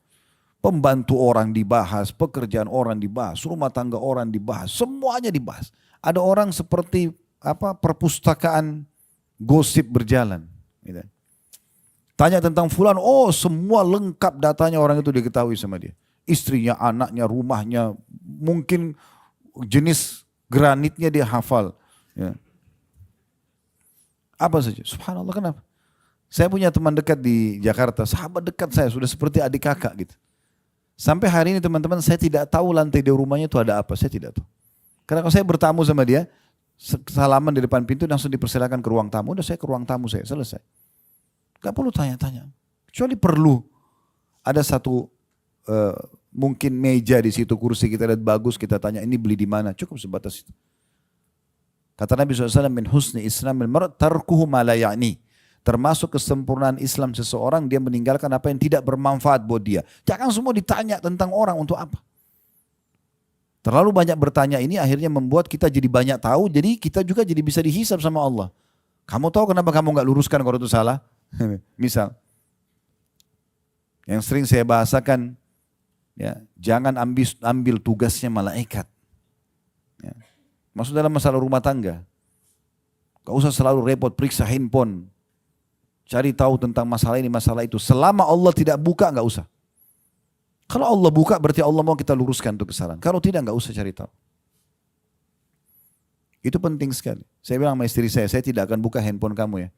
Pembantu orang dibahas, pekerjaan orang dibahas, rumah tangga orang dibahas. Semuanya dibahas. Ada orang seperti perpustakaan gosip berjalan. Gitu. Tanya tentang fulan, oh semua lengkap datanya orang itu diketahui sama dia. Istrinya, anaknya, rumahnya, mungkin jenis granitnya dia hafal. Ya. Apa saja, subhanallah kenapa? Saya punya teman dekat di Jakarta, sahabat dekat saya, sudah seperti adik kakak gitu. Sampai hari ini teman-teman saya tidak tahu lantai di rumahnya itu ada apa, saya tidak tahu. Karena kalau saya bertamu sama dia, salaman di depan pintu langsung dipersilakan ke ruang tamu. Udah saya ke ruang tamu saya selesai. Gak perlu tanya-tanya. Kecuali perlu ada satu mungkin meja di situ, kursi kita lihat bagus, kita tanya ini beli di mana. Cukup sebatas itu. Kata Nabi SAW, min husni islamil mar' tarkuhu ma la ya'ni. Termasuk kesempurnaan Islam seseorang, dia meninggalkan apa yang tidak bermanfaat buat dia. Jangan semua ditanya tentang orang untuk apa. Terlalu banyak bertanya ini akhirnya membuat kita jadi banyak tahu, jadi kita juga jadi bisa dihisab sama Allah. Kamu tahu kenapa kamu nggak luruskan kalau itu salah? Misal, yang sering saya bahasakan, ya, jangan ambil tugasnya malaikat. Ya. Maksud dalam masalah rumah tangga, gak usah selalu repot periksa handphone, cari tahu tentang masalah ini masalah itu. Selama Allah tidak buka gak usah. Kalau Allah buka berarti Allah mau kita luruskan untuk kesalahan. Kalau tidak gak usah cari tahu. Itu penting sekali. Saya bilang sama istri saya tidak akan buka handphone kamu ya.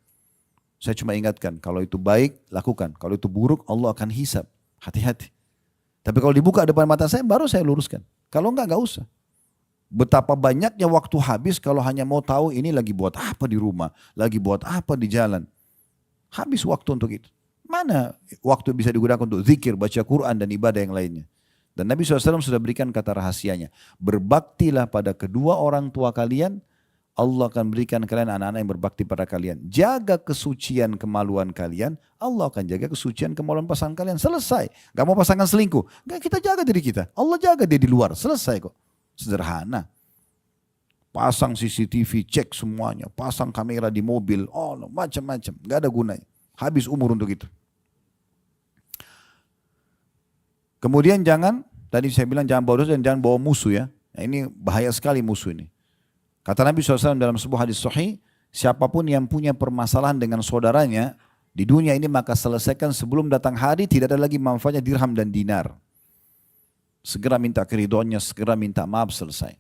Saya cuma ingatkan, kalau itu baik lakukan. Kalau itu buruk Allah akan hisab. Hati-hati. Tapi kalau dibuka depan mata saya baru saya luruskan. Kalau enggak gak usah. Betapa banyaknya waktu habis kalau hanya mau tahu ini lagi buat apa di rumah. Lagi buat apa di jalan. Habis waktu untuk itu. Mana waktu bisa digunakan untuk zikir, baca Quran dan ibadah yang lainnya. Dan Nabi SAW sudah berikan kata rahasianya. Berbaktilah pada kedua orang tua kalian. Allah akan berikan kalian anak-anak yang berbakti pada kalian. Jaga kesucian kemaluan kalian, Allah akan jaga kesucian kemaluan pasangan kalian. Selesai. Gak mau pasangan selingkuh. Gak, kita jaga diri kita. Allah jaga dia di luar. Selesai kok. Sederhana. Pasang CCTV, cek semuanya. Pasang kamera di mobil. Oh, macam-macam. Gak ada gunanya. Habis umur untuk itu. Kemudian tadi saya bilang jangan bawa dosa dan jangan bawa musuh ya. Nah, ini bahaya sekali musuh ini. Kata Nabi SAW dalam sebuah hadis sahih, siapapun yang punya permasalahan dengan saudaranya di dunia ini maka selesaikan sebelum datang hari, tidak ada lagi manfaatnya dirham dan dinar. Segera minta keridhoannya, segera minta maaf, selesai.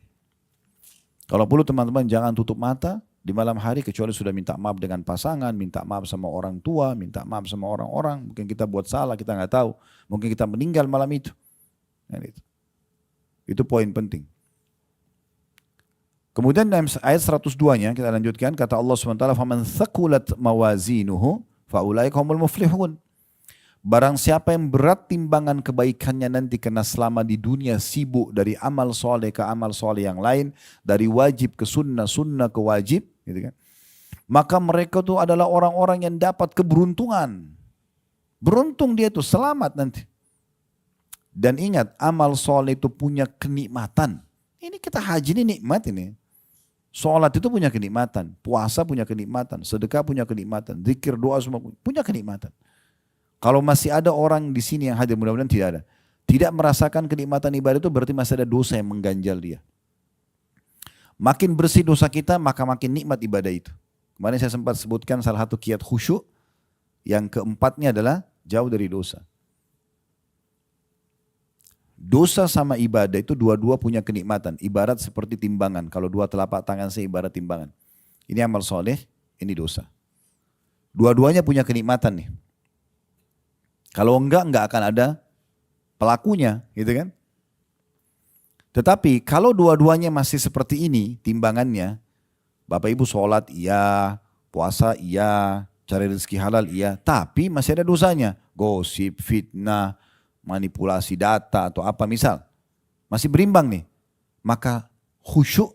Kalau perlu teman-teman jangan tutup mata di malam hari kecuali sudah minta maaf dengan pasangan, minta maaf sama orang tua, minta maaf sama orang-orang. Mungkin kita buat salah, kita nggak tahu. Mungkin kita meninggal malam itu. Itu poin penting. Kemudian dalam ayat 102-nya kita lanjutkan, kata Allah SWT, "Faman thaqulat mawazinuhu faulaika humul muflihun." Barang siapa yang berat timbangan kebaikannya nanti karena selama di dunia sibuk dari amal soleh ke amal soleh yang lain, dari wajib ke sunnah, sunnah ke wajib, gitu kan? Maka mereka itu adalah orang-orang yang dapat keberuntungan. Beruntung dia itu, selamat nanti. Dan ingat, amal soleh itu punya kenikmatan. Ini kita haji ini nikmat ini. Sholat itu punya kenikmatan, puasa punya kenikmatan, sedekah punya kenikmatan, zikir, doa semua punya kenikmatan. Kalau masih ada orang di sini yang hadir, mudah-mudahan tidak ada, tidak merasakan kenikmatan ibadah itu berarti masih ada dosa yang mengganjal dia. Makin bersih dosa kita, maka makin nikmat ibadah itu. Kemarin saya sempat sebutkan salah satu kiat khusyuk, yang keempatnya adalah jauh dari dosa. Dosa sama ibadah itu dua-dua punya kenikmatan. Ibarat seperti timbangan. Kalau dua telapak tangan saya ibarat timbangan. Ini amal soleh, ini dosa. Dua-duanya punya kenikmatan nih. Kalau enggak akan ada pelakunya, gitu kan? Tetapi kalau dua-duanya masih seperti ini timbangannya, Bapak Ibu sholat iya, puasa iya, cari rezeki halal iya, tapi masih ada dosanya. Gosip, fitnah, manipulasi data atau apa misal, masih berimbang nih, maka khusyuk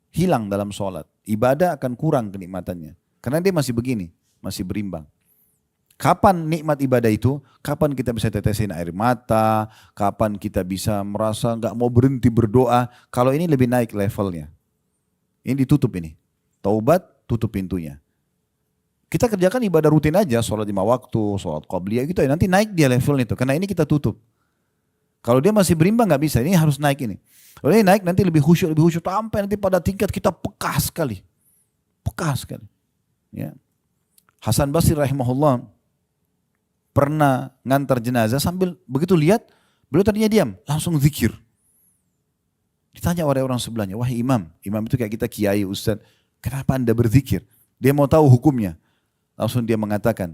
hilang dalam sholat. Ibadah akan kurang kenikmatannya. Karena dia masih begini, masih berimbang. Kapan nikmat ibadah itu? Kapan kita bisa tetesin air mata? Kapan kita bisa merasa nggak mau berhenti berdoa? Kalau ini lebih naik levelnya. Ini ditutup ini. Taubat, tutup pintunya. Kita kerjakan ibadah rutin aja, sholat 5 waktu, sholat qabliyah gitu ya. Nanti naik dia levelnya itu, karena ini kita tutup. Kalau dia masih berimbang nggak bisa, ini harus naik ini. Kalau ini naik nanti lebih khusyuk, sampai nanti pada tingkat kita peka sekali. Peka sekali. Ya. Hasan Basri rahimahullah pernah ngantar jenazah sambil begitu lihat, beliau tadinya diam, langsung zikir. Ditanya oleh orang sebelahnya, wahai imam itu kayak kita kiai, ustaz, kenapa anda berzikir? Dia mau tahu hukumnya. Langsung dia mengatakan,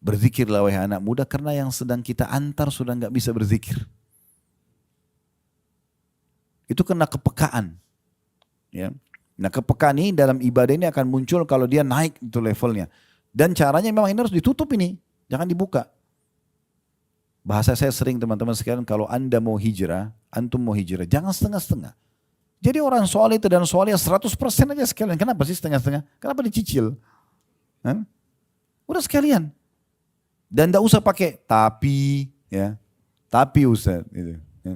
berzikirlah wahai anak muda karena yang sedang kita antar sudah nggak bisa berzikir. Itu kena kepekaan. Ya. Nah kepekaan ini dalam ibadah ini akan muncul kalau dia naik itu levelnya. Dan caranya memang ini harus ditutup ini, jangan dibuka. Bahasa saya sering teman-teman sekalian, kalau anda mau hijrah, antum mau hijrah, jangan setengah-setengah. Jadi orang soal itu dan soalnya 100% aja sekalian. Kenapa sih setengah-setengah? Kenapa dicicil? Udah sekalian. Dan tidak usah pakai tapi, ya, tapi Ustaz. Gitu, ya.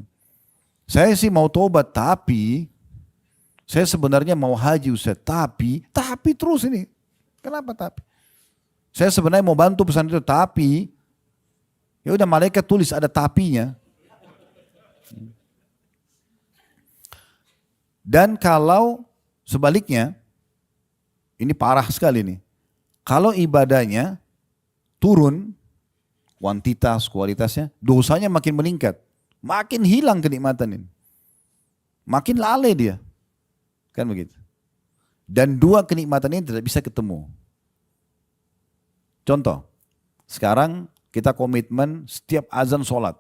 Saya sih mau tobat tapi, saya sebenarnya mau haji Ustaz. Tapi terus ini. Kenapa tapi? Saya sebenarnya mau bantu pesan itu tapi, ya udah malaikat tulis ada tapinya. Dan kalau sebaliknya, ini parah sekali nih. Kalau ibadahnya turun, kuantitas, kualitasnya, dosanya makin meningkat. Makin hilang kenikmatan ini. Makin lalai dia. Kan begitu. Dan dua kenikmatan ini tidak bisa ketemu. Contoh, sekarang kita komitmen setiap azan sholat.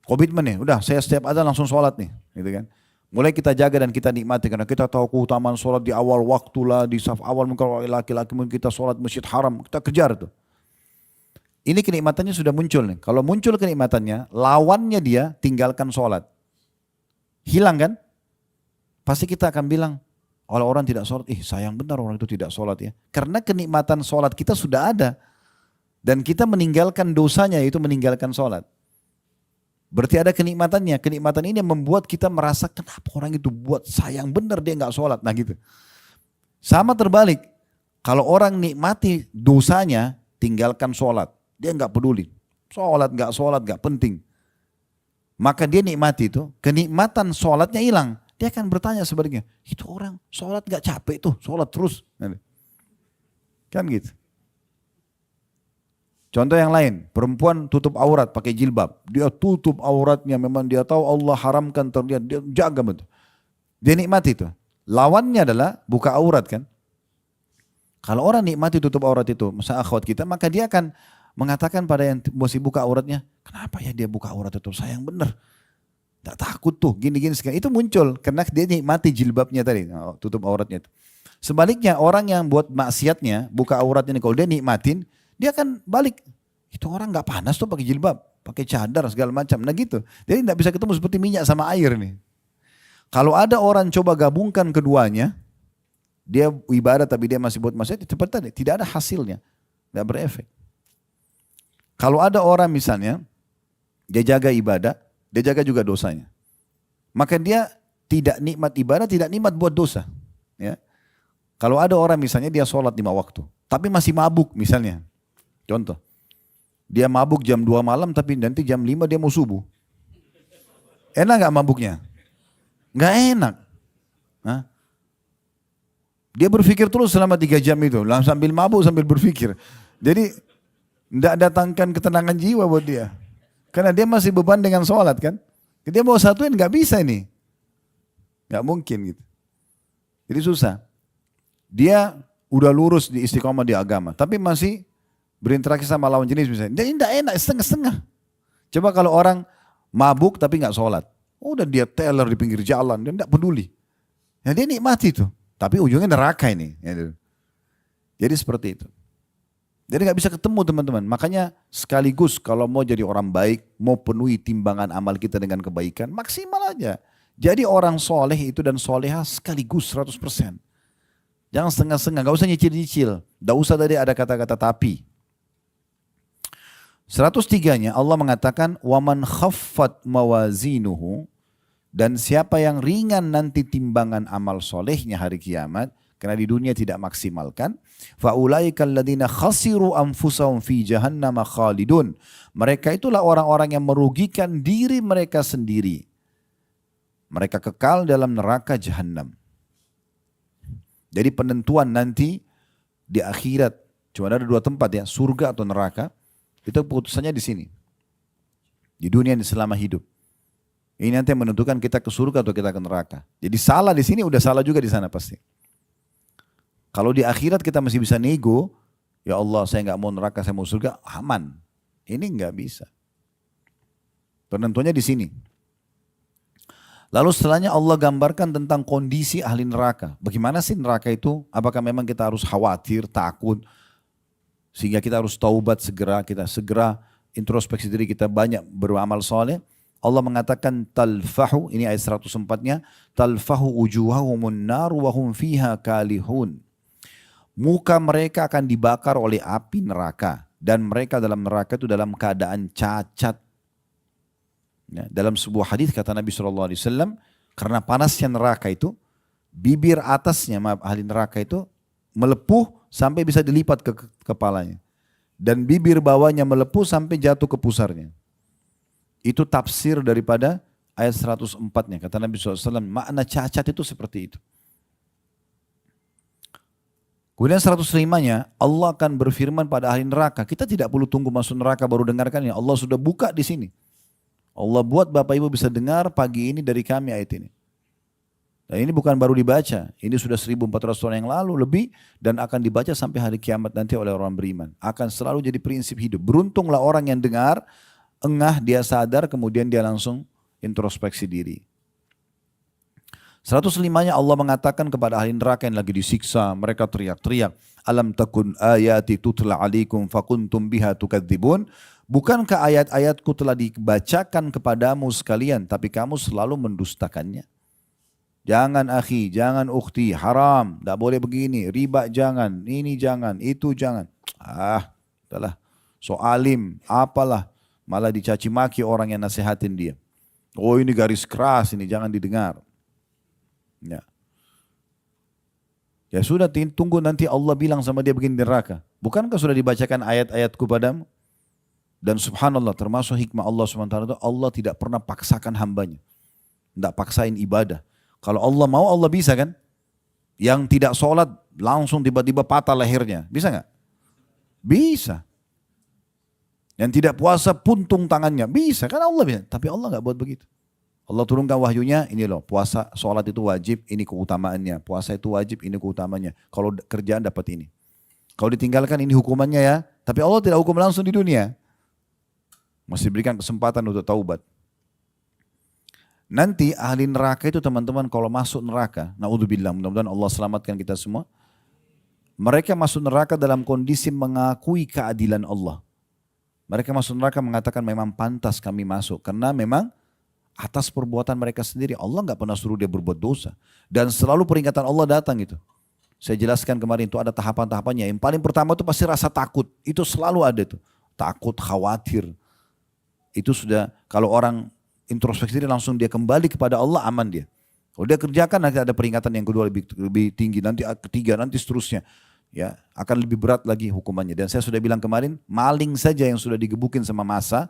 Komitmen nih, udah saya setiap azan langsung sholat nih. Gitu kan. Mulai kita jaga dan kita nikmati karena kita tahu keutamaan sholat di awal waktu lah, di saf awal mungkin laki-laki mungkin kita sholat masjid haram, kita kejar tuh. Ini kenikmatannya sudah muncul nih. Kalau muncul kenikmatannya, lawannya dia tinggalkan sholat. Hilang kan? Pasti kita akan bilang, Kalau orang tidak sholat, sayang benar orang itu tidak sholat ya. Karena kenikmatan sholat kita sudah ada. Dan kita meninggalkan dosanya, yaitu meninggalkan sholat. Berarti ada kenikmatannya. Kenikmatan ini yang membuat kita merasa kenapa orang itu buat sayang benar dia nggak sholat. Nah gitu. Sama terbalik. Kalau orang nikmati dosanya, tinggalkan sholat. Dia nggak peduli. Sholat nggak penting. Maka dia nikmati itu. Kenikmatan sholatnya hilang. Dia akan bertanya sebaliknya. Itu orang sholat nggak capek tuh. Sholat terus. Kan gitu. Contoh yang lain, perempuan tutup aurat pakai jilbab. Dia tutup auratnya, memang dia tahu Allah haramkan terlihat, dia jaga betul. Dia nikmati itu. Lawannya adalah buka aurat kan. Kalau orang nikmati tutup aurat itu, misalnya akhwat kita, maka dia akan mengatakan pada yang masih buka auratnya, kenapa ya dia buka aurat itu, sayang bener. Tak takut tuh, gini-gini sekarang. Itu muncul karena dia nikmati jilbabnya tadi, tutup auratnya itu. Sebaliknya orang yang buat maksiatnya, buka auratnya, kalau dia nikmatin, dia akan balik. Itu orang nggak panas tuh pakai jilbab, pakai cadar segala macam. Nah gitu. Jadi nggak bisa ketemu seperti minyak sama air nih. Kalau ada orang coba gabungkan keduanya, dia ibadah tapi dia masih buat maksiat, seperti tadi tidak ada hasilnya, nggak berefek. Kalau ada orang misalnya dia jaga ibadah, dia jaga juga dosanya, maka dia tidak nikmat ibadah, tidak nikmat buat dosa. Ya. Kalau ada orang misalnya dia sholat 5 waktu, tapi masih mabuk misalnya. Contoh, dia mabuk jam 2 malam tapi nanti jam 5 dia mau subuh. Enak gak mabuknya? Gak enak. Hah? Dia berpikir terus selama 3 jam itu, sambil mabuk sambil berpikir. Jadi tidak datangkan ketenangan jiwa buat dia. Karena dia masih beban dengan sholat kan. Dia mau satuin gak bisa ini. Gak mungkin gitu. Jadi susah. Dia udah lurus di istiqomah di agama, tapi masih berinteraksi sama lawan jenis misalnya. Dia tidak enak, setengah-setengah. Coba kalau orang mabuk tapi nggak sholat. Udah dia teler di pinggir jalan, dia tidak peduli. Ya, dia nikmati itu. Tapi ujungnya neraka ini. Jadi seperti itu. Jadi nggak bisa ketemu teman-teman. Makanya sekaligus kalau mau jadi orang baik, mau penuhi timbangan amal kita dengan kebaikan, maksimal aja. Jadi orang soleh itu dan soleha sekaligus 100%. Jangan setengah-setengah, gak usah nyicil-nyicil. Gak usah tadi ada kata-kata tapi. 103-nya Allah mengatakan waman khaffat mawazinuhu, dan siapa yang ringan nanti timbangan amal solehnya hari kiamat karena di dunia tidak maksimalkan, faulaikal ladzina khasiru anfusahum fi jahannam khalidun. Mereka itulah orang-orang yang merugikan diri mereka sendiri. Mereka kekal dalam neraka jahanam. Jadi penentuan nanti di akhirat cuma ada 2 tempat ya, surga atau neraka. Itu keputusannya di sini. Di dunia selama hidup. Ini nanti yang menentukan kita ke surga atau kita ke neraka. Jadi salah di sini udah salah juga di sana pasti. Kalau di akhirat kita masih bisa nego, ya Allah saya nggak mau neraka, saya mau surga, aman. Ini nggak bisa. Penentunya di sini. Lalu setelahnya Allah gambarkan tentang kondisi ahli neraka. Bagaimana sih neraka itu? Apakah memang kita harus khawatir, takut? Sehingga kita harus taubat segera, kita segera introspeksi diri kita banyak beramal soleh. Allah mengatakan talfahu, ini ayat 104-nya, talfahu ujuhahumun nar wa hum fiha kalihun. Muka mereka akan dibakar oleh api neraka dan mereka dalam neraka itu dalam keadaan cacat. Ya, dalam sebuah hadis kata Nabi SAW, karena panasnya neraka itu, bibir atasnya ahli neraka itu melepuh sampai bisa dilipat ke kepalanya. Dan bibir bawahnya melepuh sampai jatuh ke pusarnya. Itu tafsir daripada ayat 104-nya. Kata Nabi SAW, makna cacat itu seperti itu. Kemudian 105-nya, Allah akan berfirman pada ahli neraka. Kita tidak perlu tunggu masuk neraka baru dengarkan ya. Allah sudah buka di sini. Allah buat Bapak Ibu bisa dengar pagi ini dari kami ayat ini. Dan ini bukan baru dibaca, ini sudah 1400 tahun yang lalu lebih dan akan dibaca sampai hari kiamat nanti oleh orang beriman. Akan selalu jadi prinsip hidup. Beruntunglah orang yang dengar, engah dia sadar kemudian dia langsung introspeksi diri. 105-nya Allah mengatakan kepada ahli neraka yang lagi disiksa, mereka teriak-teriak, alam takun ayati tutla alaikum fakuntum biha tukadzibun. Bukankah ayat-ayatku telah dibacakan kepadamu sekalian, tapi kamu selalu mendustakannya. Jangan akhi, jangan ukhti, haram, tidak boleh begini, riba jangan, ini jangan, itu jangan. Udahlah, so alim, apalah, malah dicaci maki orang yang nasihatin dia. Oh ini garis keras ini, jangan didengar. Ya. Ya sudah, tunggu nanti Allah bilang sama dia begini di neraka. Bukankah sudah dibacakan ayat-ayatku padamu? Dan subhanallah, termasuk hikmah Allah SWT itu, Allah tidak pernah paksakan hambanya. Tidak paksain ibadah. Kalau Allah mau, Allah bisa kan? Yang tidak sholat langsung tiba-tiba patah lehernya. Bisa nggak? Bisa. Yang tidak puasa puntung tangannya. Bisa kan Allah bisa. Tapi Allah nggak buat begitu. Allah turunkan wahyunya, ini loh, puasa, sholat itu wajib, ini keutamaannya. Puasa itu wajib, ini keutamaannya. Kalau kerjaan dapat ini. Kalau ditinggalkan ini hukumannya ya. Tapi Allah tidak hukum langsung di dunia. Masih berikan kesempatan untuk taubat. Nanti ahli neraka itu teman-teman kalau masuk neraka, naudzubillah, mudah-mudahan Allah selamatkan kita semua. Mereka masuk neraka dalam kondisi mengakui keadilan Allah. Mereka masuk neraka mengatakan memang pantas kami masuk. Karena memang atas perbuatan mereka sendiri, Allah nggak pernah suruh dia berbuat dosa. Dan selalu peringatan Allah datang itu. Saya jelaskan kemarin itu ada tahapan-tahapannya. Yang paling pertama itu pasti rasa takut. Itu selalu ada tuh. Takut, khawatir. Itu sudah kalau orang introspeksi diri langsung dia kembali kepada Allah, aman dia. Kalau dia kerjakan nanti ada peringatan yang kedua lebih tinggi, nanti ketiga, nanti seterusnya. Ya, akan lebih berat lagi hukumannya. Dan saya sudah bilang kemarin, maling saja yang sudah digebukin sama masa,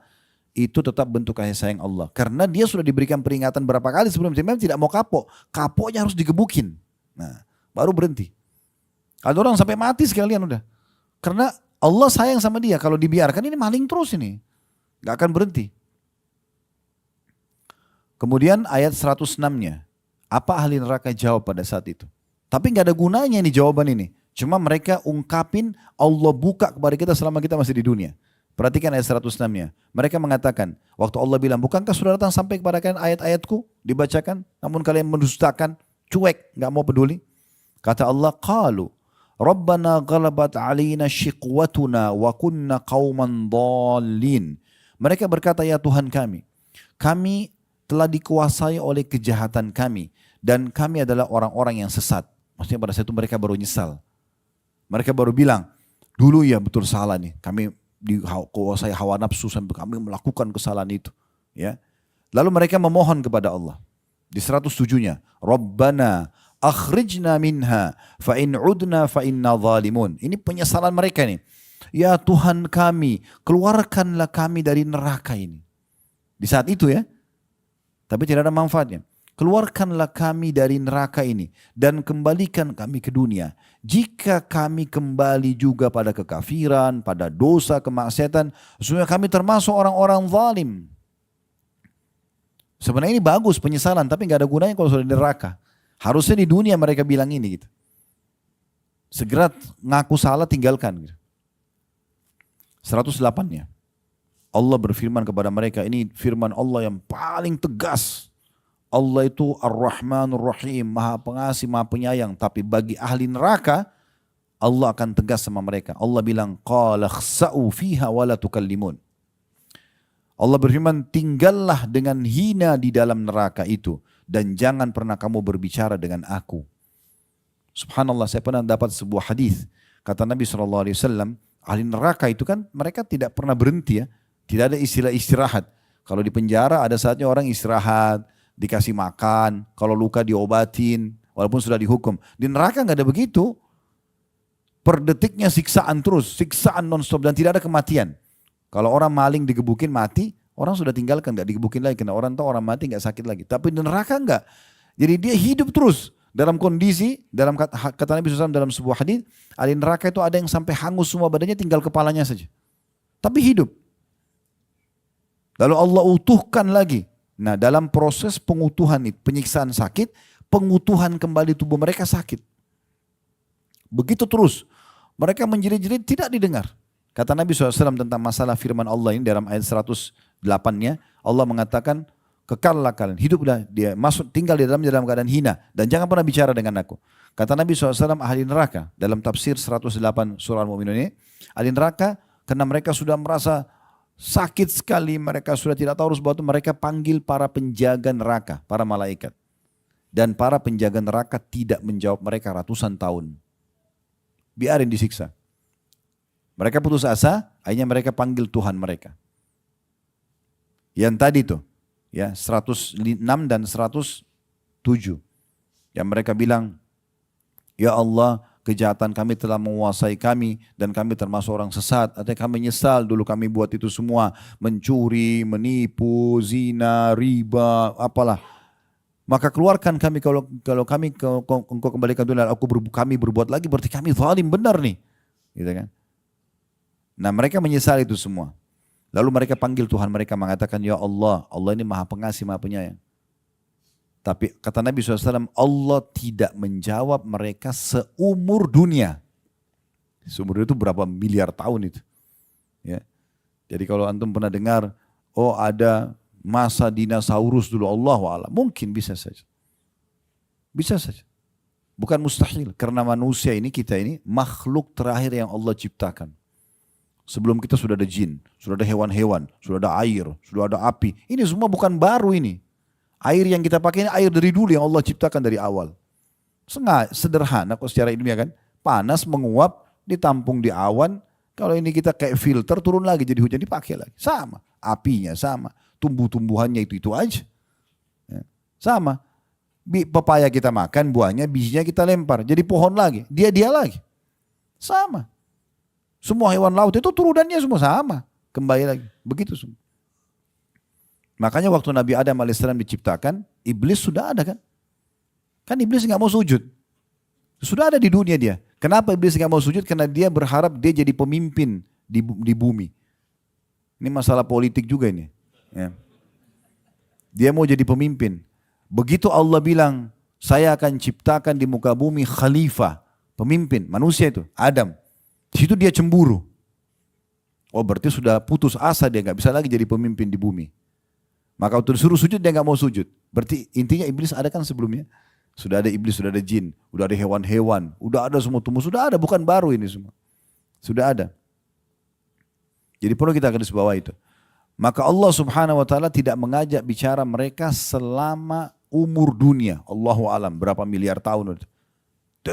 itu tetap bentuk kasih sayang Allah. Karena dia sudah diberikan peringatan berapa kali sebelum dia memang tidak mau kapok. Kapoknya harus digebukin. Nah, baru berhenti. Ada orang sampai mati sekalian udah. Karena Allah sayang sama dia. Kalau dibiarkan ini maling terus ini. Gak akan berhenti. Kemudian ayat 106-nya. Apa ahli neraka jawab pada saat itu? Tapi gak ada gunanya nih jawaban ini. Cuma mereka ungkapin Allah buka kepada kita selama kita masih di dunia. Perhatikan ayat 106-nya. Mereka mengatakan, waktu Allah bilang, bukankah sudah datang sampai kepada kalian ayat-ayatku? Dibacakan, namun kalian mendustakan, cuek, gak mau peduli. Kata Allah, qalu, Rabbana ghalabat alina shiqwatuna wa kunna qawman dhalin. Mereka berkata, ya Tuhan kami telah dikuasai oleh kejahatan kami. Dan kami adalah orang-orang yang sesat. Maksudnya pada saat itu mereka baru nyesal. Mereka baru bilang, dulu ya betul salah nih. Kami dikuasai hawa nafsu sampai kami melakukan kesalahan itu. Ya. Lalu mereka memohon kepada Allah. Di 107-nya. Rabbana akhrijna minha fa in udna fa inna zalimun. Ini penyesalan mereka nih. Ya Tuhan kami, keluarkanlah kami dari neraka ini. Di saat itu ya. Tapi tidak ada manfaatnya. Keluarkanlah kami dari neraka ini dan kembalikan kami ke dunia. Jika kami kembali juga pada kekafiran, pada dosa, kemaksiatan, sesungguhnya kami termasuk orang-orang zalim. Sebenarnya ini bagus penyesalan, tapi nggak ada gunanya kalau sudah di neraka. Harusnya di dunia mereka bilang ini gitu. Segera ngaku salah, tinggalkan gitu. 108-nya. Allah berfirman kepada mereka, ini firman Allah yang paling tegas. Allah itu Ar-Rahmanur Rahim, Maha Pengasih, Maha Penyayang. Tapi bagi ahli neraka, Allah akan tegas sama mereka. Allah bilang, qala khsa'u fiha wa la tukallimun. Allah berfirman, tinggallah dengan hina di dalam neraka itu. Dan jangan pernah kamu berbicara dengan aku. Subhanallah, saya pernah dapat sebuah hadis. Kata Nabi SAW, ahli neraka itu kan mereka tidak pernah berhenti ya. Tidak ada istilah istirahat. Kalau di penjara ada saatnya orang istirahat, dikasih makan, kalau luka diobatin, walaupun sudah dihukum. Di neraka nggak ada begitu. Per detiknya siksaan terus, siksaan non-stop dan tidak ada kematian. Kalau orang maling digebukin mati, orang sudah tinggalkan, nggak digebukin lagi. Karena orang tahu orang mati nggak sakit lagi. Tapi di neraka nggak. Jadi dia hidup terus dalam kondisi, dalam kata Nabi SAW dalam sebuah hadis, ahli neraka itu ada yang sampai hangus semua badannya, tinggal kepalanya saja. Tapi hidup. Lalu Allah utuhkan lagi. Nah dalam proses pengutuhan itu, penyiksaan sakit, pengutuhan kembali tubuh mereka sakit. Begitu terus. Mereka menjerit-jerit tidak didengar. Kata Nabi SAW tentang masalah firman Allah ini dalam ayat 108-nya. Allah mengatakan, kekallah kalian, hiduplah dia, masuk tinggal di dalam keadaan hina. Dan jangan pernah bicara dengan aku. Kata Nabi SAW ahli neraka. Dalam tafsir 108 surah Al-Mu'minun ini. Ahli neraka karena mereka sudah merasa sakit sekali, mereka sudah tidak tahu harus buat, mereka panggil para penjaga neraka, para malaikat. Dan para penjaga neraka tidak menjawab mereka ratusan tahun. Biarin disiksa. Mereka putus asa, akhirnya mereka panggil Tuhan mereka. Yang tadi tuh, ya 106 dan 107. Yang mereka bilang, ya Allah, kejahatan kami telah menguasai kami dan kami termasuk orang sesat. Artinya kami nyesal dulu kami buat itu semua. Mencuri, menipu, zina, riba, apalah. Maka keluarkan kami kalau kami engkau kembalikan dunia, kami berbuat lagi berarti kami zalim benar nih. Gitu kan? Nah mereka menyesal itu semua. Lalu mereka panggil Tuhan mereka mengatakan, ya Allah, Allah ini maha pengasih, maha penyayang. Tapi kata Nabi SAW, Allah tidak menjawab mereka seumur dunia. Seumur dunia itu berapa miliar tahun itu. Ya. Jadi kalau antum pernah dengar, oh ada masa dinosaurus dulu, Allahu'alam. Mungkin bisa saja. Bisa saja. Bukan mustahil. Karena manusia ini, kita ini, makhluk terakhir yang Allah ciptakan. Sebelum kita sudah ada jin, sudah ada hewan-hewan, sudah ada air, sudah ada api. Ini semua bukan baru ini. Air yang kita pakai ini air dari dulu yang Allah ciptakan dari awal. Sederhana kok secara ilmiah kan. Panas menguap, ditampung di awan. Kalau ini kita kayak filter turun lagi jadi hujan dipakai lagi. Sama. Apinya sama. Tumbuh-tumbuhannya itu aja. Ya. Sama. Pepaya kita makan, buahnya, bijinya kita lempar. Jadi pohon lagi. Dia lagi. Sama. Semua hewan laut itu turunannya semua sama. Kembali lagi. Begitu semua. Makanya waktu Nabi Adam AS diciptakan, iblis sudah ada kan? Kan iblis nggak mau sujud. Sudah ada di dunia dia. Kenapa iblis nggak mau sujud? Karena dia berharap dia jadi pemimpin di bumi. Ini masalah politik juga ini. Ya. Dia mau jadi pemimpin. Begitu Allah bilang, saya akan ciptakan di muka bumi khalifah. Pemimpin, manusia itu, Adam. Di situ dia cemburu. Oh berarti sudah putus asa dia nggak bisa lagi jadi pemimpin di bumi. Maka waktu disuruh sujud dia nggak mau sujud. Berarti intinya iblis ada kan sebelumnya. Sudah ada iblis, sudah ada jin, sudah ada hewan-hewan, sudah ada semua tumbuh, sudah ada, bukan baru ini semua. Sudah ada. Jadi perlu kita garis bawah itu. Maka Allah Subhanahu wa taala tidak mengajak bicara mereka selama umur dunia. Allahu alam berapa miliar tahun.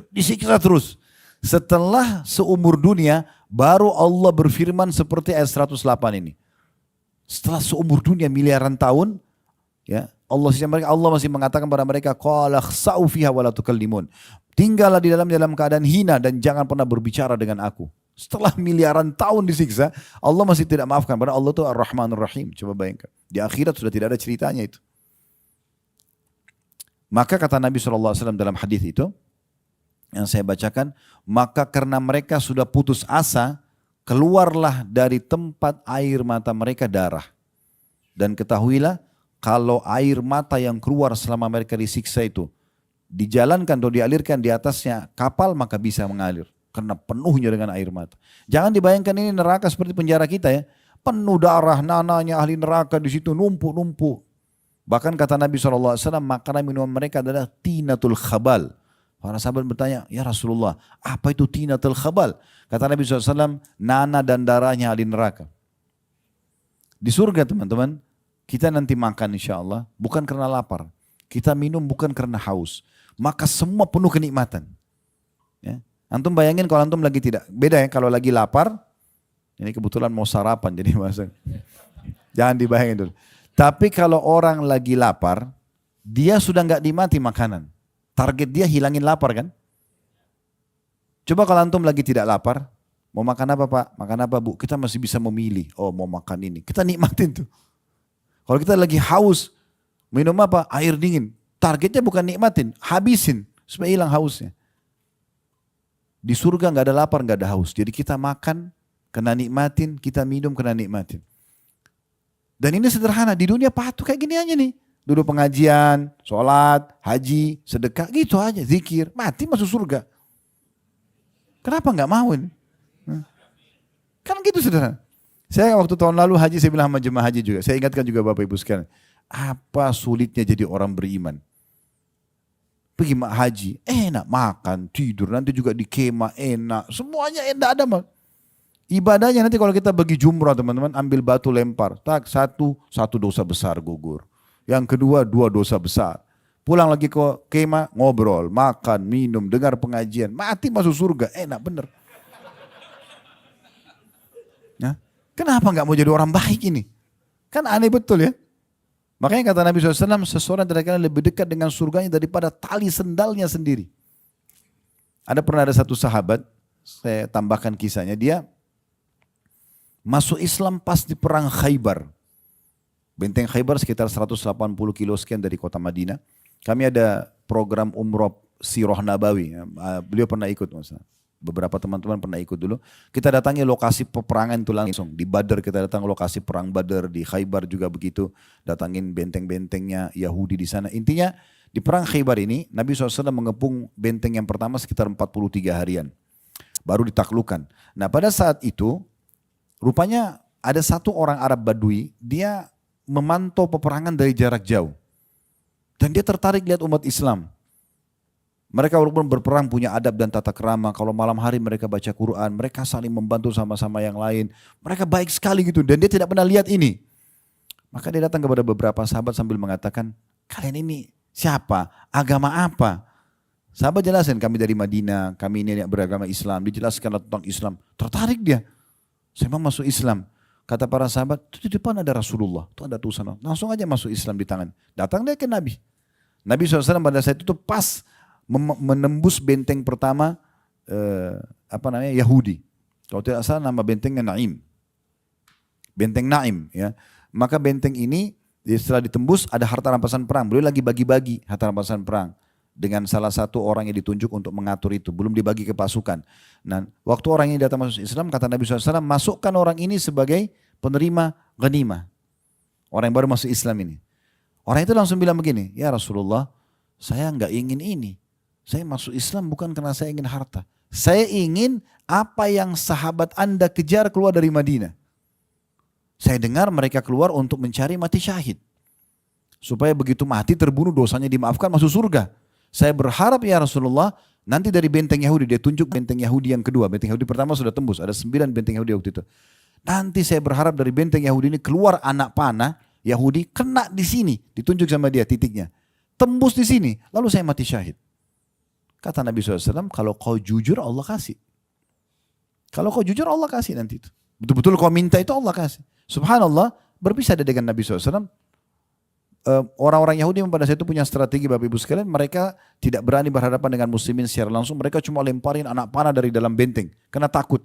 Disiksa terus. Setelah seumur dunia baru Allah berfirman seperti ayat 108 ini. Setelah seumur dunia miliaran tahun, ya Allah masih mengatakan kepada mereka, qala khsa'u fiha wa la tukallimun. Tinggallah di dalam keadaan hina dan jangan pernah berbicara dengan aku. Setelah miliaran tahun disiksa, Allah masih tidak maafkan. Padahal Allah itu Ar-Rahmanur Rahim. Coba bayangkan. Di akhirat sudah tidak ada ceritanya itu. Maka kata Nabi SAW dalam hadis itu, yang saya bacakan, maka karena mereka sudah putus asa, keluarlah dari tempat air mata mereka darah. Dan ketahuilah, kalau air mata yang keluar selama mereka disiksa itu, dijalankan atau dialirkan di atasnya kapal, maka bisa mengalir. Karena penuhnya dengan air mata. Jangan dibayangkan ini neraka seperti penjara kita ya. Penuh darah, nananya ahli neraka di situ numpuk-numpuk. Bahkan kata Nabi SAW, makanan minuman mereka adalah tinatul khabal. Para sahabat bertanya, ya Rasulullah, apa itu tinatul khabal? Kata Nabi SAW, nana dan darahnya ahli neraka. Di surga teman-teman, kita nanti makan insya Allah, bukan karena lapar. Kita minum bukan karena haus. Maka semua penuh kenikmatan. Ya. Antum bayangin kalau antum lagi tidak, beda ya kalau lagi lapar, ini kebetulan mau sarapan jadi masak. Jangan dibayangin dulu. Tapi kalau orang lagi lapar, dia sudah nggak dimati makanan. Target dia hilangin lapar kan? Coba kalau antum lagi tidak lapar, mau makan apa Pak? Makan apa Bu? Kita masih bisa memilih. Oh mau makan ini. Kita nikmatin tuh. Kalau kita lagi haus, minum apa? Air dingin. Targetnya bukan nikmatin, habisin supaya hilang hausnya. Di surga nggak ada lapar, nggak ada haus. Jadi kita makan, kena nikmatin, kita minum, kena nikmatin. Dan ini sederhana, di dunia patuh kayak gini aja nih. Duduk pengajian, sholat, haji, sedekah, gitu aja, zikir, mati masuk surga. Kenapa nggak mau ini? Kan gitu sederhana. Saya waktu tahun lalu haji, saya bilang sama jemaah haji juga, saya ingatkan juga Bapak Ibu sekalian, apa sulitnya jadi orang beriman? Pergi haji, enak makan, tidur, nanti juga di kemah enak, semuanya enak ada mah. Ibadahnya nanti kalau kita bagi jumrah teman-teman, ambil batu lempar, tak satu dosa besar gugur. Yang kedua 2 dosa besar. pulang lagi ke kemah, ngobrol, makan, minum, dengar pengajian, mati masuk surga, enak bener. Nah, kenapa nggak mau jadi orang baik ini? Kan aneh betul ya. Makanya kata Nabi SAW, seseorang dari kalian lebih dekat dengan surganya daripada tali sendalnya sendiri. Pernah ada satu sahabat, saya tambahkan kisahnya, dia masuk Islam pas di perang Khaybar. Benteng Khaybar sekitar 180 kilo sekian dari kota Madinah. Kami ada program umroh Sirah Nabawi. Beliau pernah ikut, beberapa teman-teman pernah ikut dulu. Kita datangi lokasi peperangan itu langsung. Di Badr kita datang lokasi perang Badr, di Khaybar juga begitu. Datangin benteng-bentengnya Yahudi di sana. Intinya di perang Khaybar ini Nabi SAW mengepung benteng yang pertama sekitar 43 harian. Baru ditaklukkan. Nah pada saat itu rupanya ada satu orang Arab Badui, dia memantau peperangan dari jarak jauh. Dan dia tertarik lihat umat Islam. Mereka walaupun berperang punya adab dan tata krama. Kalau malam hari mereka baca Quran, mereka saling membantu sama-sama yang lain. Mereka baik sekali gitu dan dia tidak pernah lihat ini. Maka dia datang kepada beberapa sahabat sambil mengatakan, kalian ini siapa? Agama apa? Sahabat jelasin, kami dari Madinah, kami ini yang beragama Islam. Dijelaskan tentang Islam. Tertarik dia. Saya mau masuk Islam. Kata para sahabat, itu di depan ada Rasulullah, itu ada tulisan. Langsung aja masuk Islam di tangan. Datang dia ke Nabi. Nabi SAW pada saat itu pas menembus benteng pertama Yahudi. Kalau tidak salah nama bentengnya Naim. Benteng Naim ya. Maka benteng ini setelah ditembus ada harta rampasan perang. Beliau lagi bagi-bagi harta rampasan perang dengan salah satu orang yang ditunjuk untuk mengatur itu. Belum dibagi ke pasukan. Nah, waktu orang ini datang masuk Islam, kata Nabi SAW, masukkan orang ini sebagai penerima ghanimah. Orang yang baru masuk Islam ini. Orang itu langsung bilang begini, ya Rasulullah, saya enggak ingin ini. Saya masuk Islam bukan karena saya ingin harta. Saya ingin apa yang sahabat Anda kejar keluar dari Madinah. Saya dengar mereka keluar untuk mencari mati syahid. Supaya begitu mati terbunuh dosanya dimaafkan masuk surga. Saya berharap ya Rasulullah, nanti dari benteng Yahudi, dia tunjuk benteng Yahudi yang kedua. Benteng Yahudi pertama sudah tembus, ada 9 benteng Yahudi waktu itu. Nanti saya berharap dari benteng Yahudi ini keluar anak panah Yahudi, kena di sini, ditunjuk sama dia titiknya. Tembus di sini, lalu saya mati syahid. Kata Nabi SAW, kalau kau jujur Allah kasih. Kalau kau jujur Allah kasih nanti itu. Betul-betul kau minta itu Allah kasih. Subhanallah, berpisah dengan Nabi SAW. Orang-orang Yahudi pada saat itu punya strategi Bapak Ibu sekalian, mereka tidak berani berhadapan dengan muslimin secara langsung, mereka cuma lemparin anak panah dari dalam benteng, karena takut.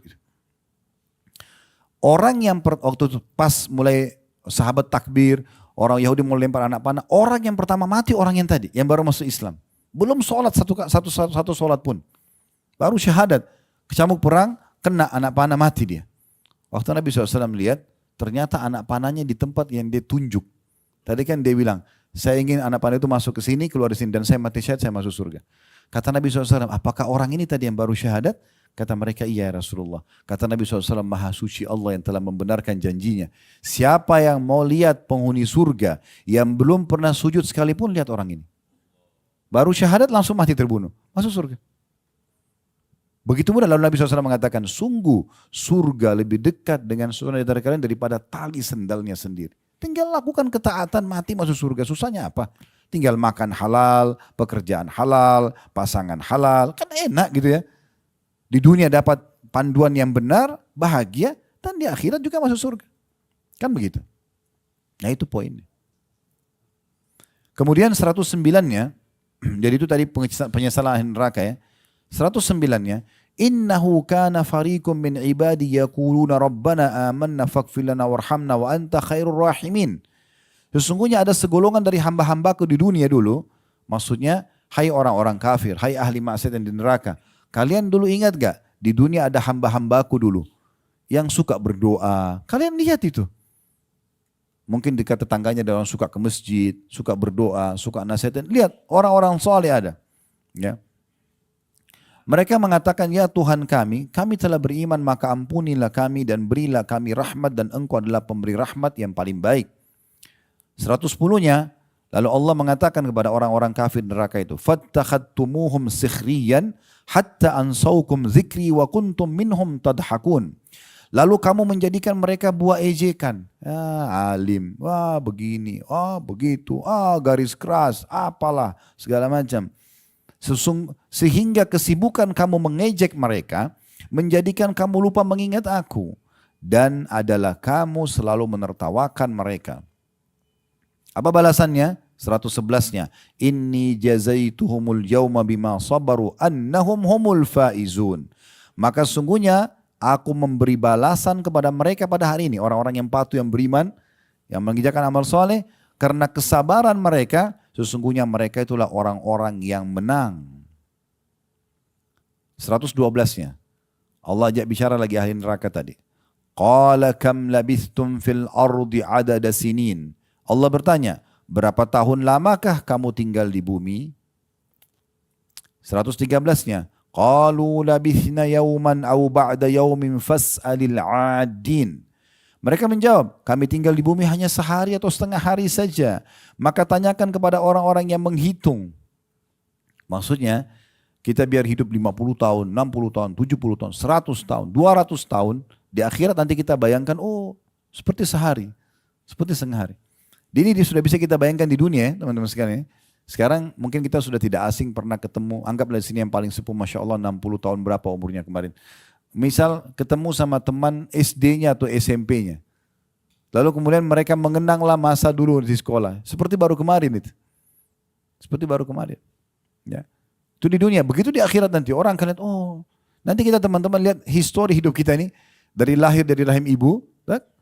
Orang yang waktu itu pas mulai sahabat takbir, orang Yahudi mau lempar anak panah, orang yang pertama mati orang yang tadi, yang baru masuk Islam. Belum sholat satu sholat pun. Baru syahadat, kecamuk perang, kena anak panah, mati dia. Waktu Nabi SAW lihat, ternyata anak panahnya di tempat yang dia tunjuk. Tadi kan dia bilang, saya ingin anak panah itu masuk ke sini, keluar di sini, dan saya mati syahid, saya masuk surga. Kata Nabi SAW, apakah orang ini tadi yang baru syahadat? Kata mereka, iya Rasulullah. Kata Nabi SAW, maha suci Allah yang telah membenarkan janjinya. Siapa yang mau lihat penghuni surga, yang belum pernah sujud sekalipun, lihat orang ini. Baru syahadat langsung mati terbunuh, masuk surga. Begitu mudah, lalu Nabi SAW mengatakan, sungguh surga lebih dekat dengan seorang dari kalian daripada tali sendalnya sendiri. Tinggal lakukan ketaatan, mati masuk surga. Susahnya apa? Tinggal makan halal, pekerjaan halal, pasangan halal. Kan enak gitu ya. Di dunia dapat panduan yang benar, bahagia, dan di akhirat juga masuk surga. Kan begitu. Nah itu poinnya. Kemudian 109-nya, jadi itu tadi penyesalan neraka ya. 109-nya, innahu kana fariqum min ibadi yaquluna rabbana amanna faghfir lana warhamna wa anta khairur rahimin. Sesungguhnya ada segolongan dari hamba-hambaku di dunia dulu, maksudnya hai orang-orang kafir, hai ahli maksiat yang di neraka. Kalian dulu ingat gak di dunia ada hamba-hambaku dulu yang suka berdoa. Kalian lihat itu. Mungkin dekat tetangganya ada orang suka ke masjid, suka berdoa, suka nasihatin. Lihat orang-orang soleh ada. Ya. Mereka mengatakan, ya Tuhan kami telah beriman maka ampunilah kami dan berilah kami rahmat dan engkau adalah pemberi rahmat yang paling baik. 110-nya, lalu Allah mengatakan kepada orang-orang kafir neraka itu, fattakhadtumuhum sikhriyan hatta ansaukum zikri wa kuntum minhum tadhakun. Lalu kamu menjadikan mereka buah ejekan. Alim, begini, begitu, garis keras, apalah, segala macam. Sehingga kesibukan kamu mengejek mereka, menjadikan kamu lupa mengingat aku. Dan adalah kamu selalu menertawakan mereka. Apa balasannya? 111-nya. Inni jazaituhumul yawma bima sabaru annahum humul faizun. Maka sungguhnya aku memberi balasan kepada mereka pada hari ini. Orang-orang yang patuh, yang beriman, yang mengerjakan amal soleh. Karena kesabaran mereka, sesungguhnya mereka itulah orang-orang yang menang. 112-nya. Allah ajak bicara lagi ahli neraka tadi. Qala kam labithtum fil ardi adada sinin. Allah bertanya, berapa tahun lamakah kamu tinggal di bumi? 113-nya. Qalu labithna yawman aw ba'da yawmin fas'alil 'adin. Mereka menjawab, kami tinggal di bumi hanya sehari atau setengah hari saja. Maka tanyakan kepada orang-orang yang menghitung. Maksudnya, kita biar hidup 50 tahun, 60 tahun, 70 tahun, 100 tahun, 200 tahun. Di akhirat nanti kita bayangkan, seperti sehari, seperti setengah hari. Ini sudah bisa kita bayangkan di dunia ya teman-teman sekalian. Sekarang mungkin kita sudah tidak asing pernah ketemu, anggaplah di sini yang paling sepuh Masya Allah 60 tahun berapa umurnya kemarin. Misal ketemu sama teman SD-nya atau SMP-nya. Lalu kemudian mereka mengenanglah masa dulu di sekolah. Seperti baru kemarin itu. Seperti baru kemarin. Ya. Itu di dunia, begitu di akhirat nanti orang akan lihat, nanti kita teman-teman lihat histori hidup kita ini. Dari lahir dari rahim ibu,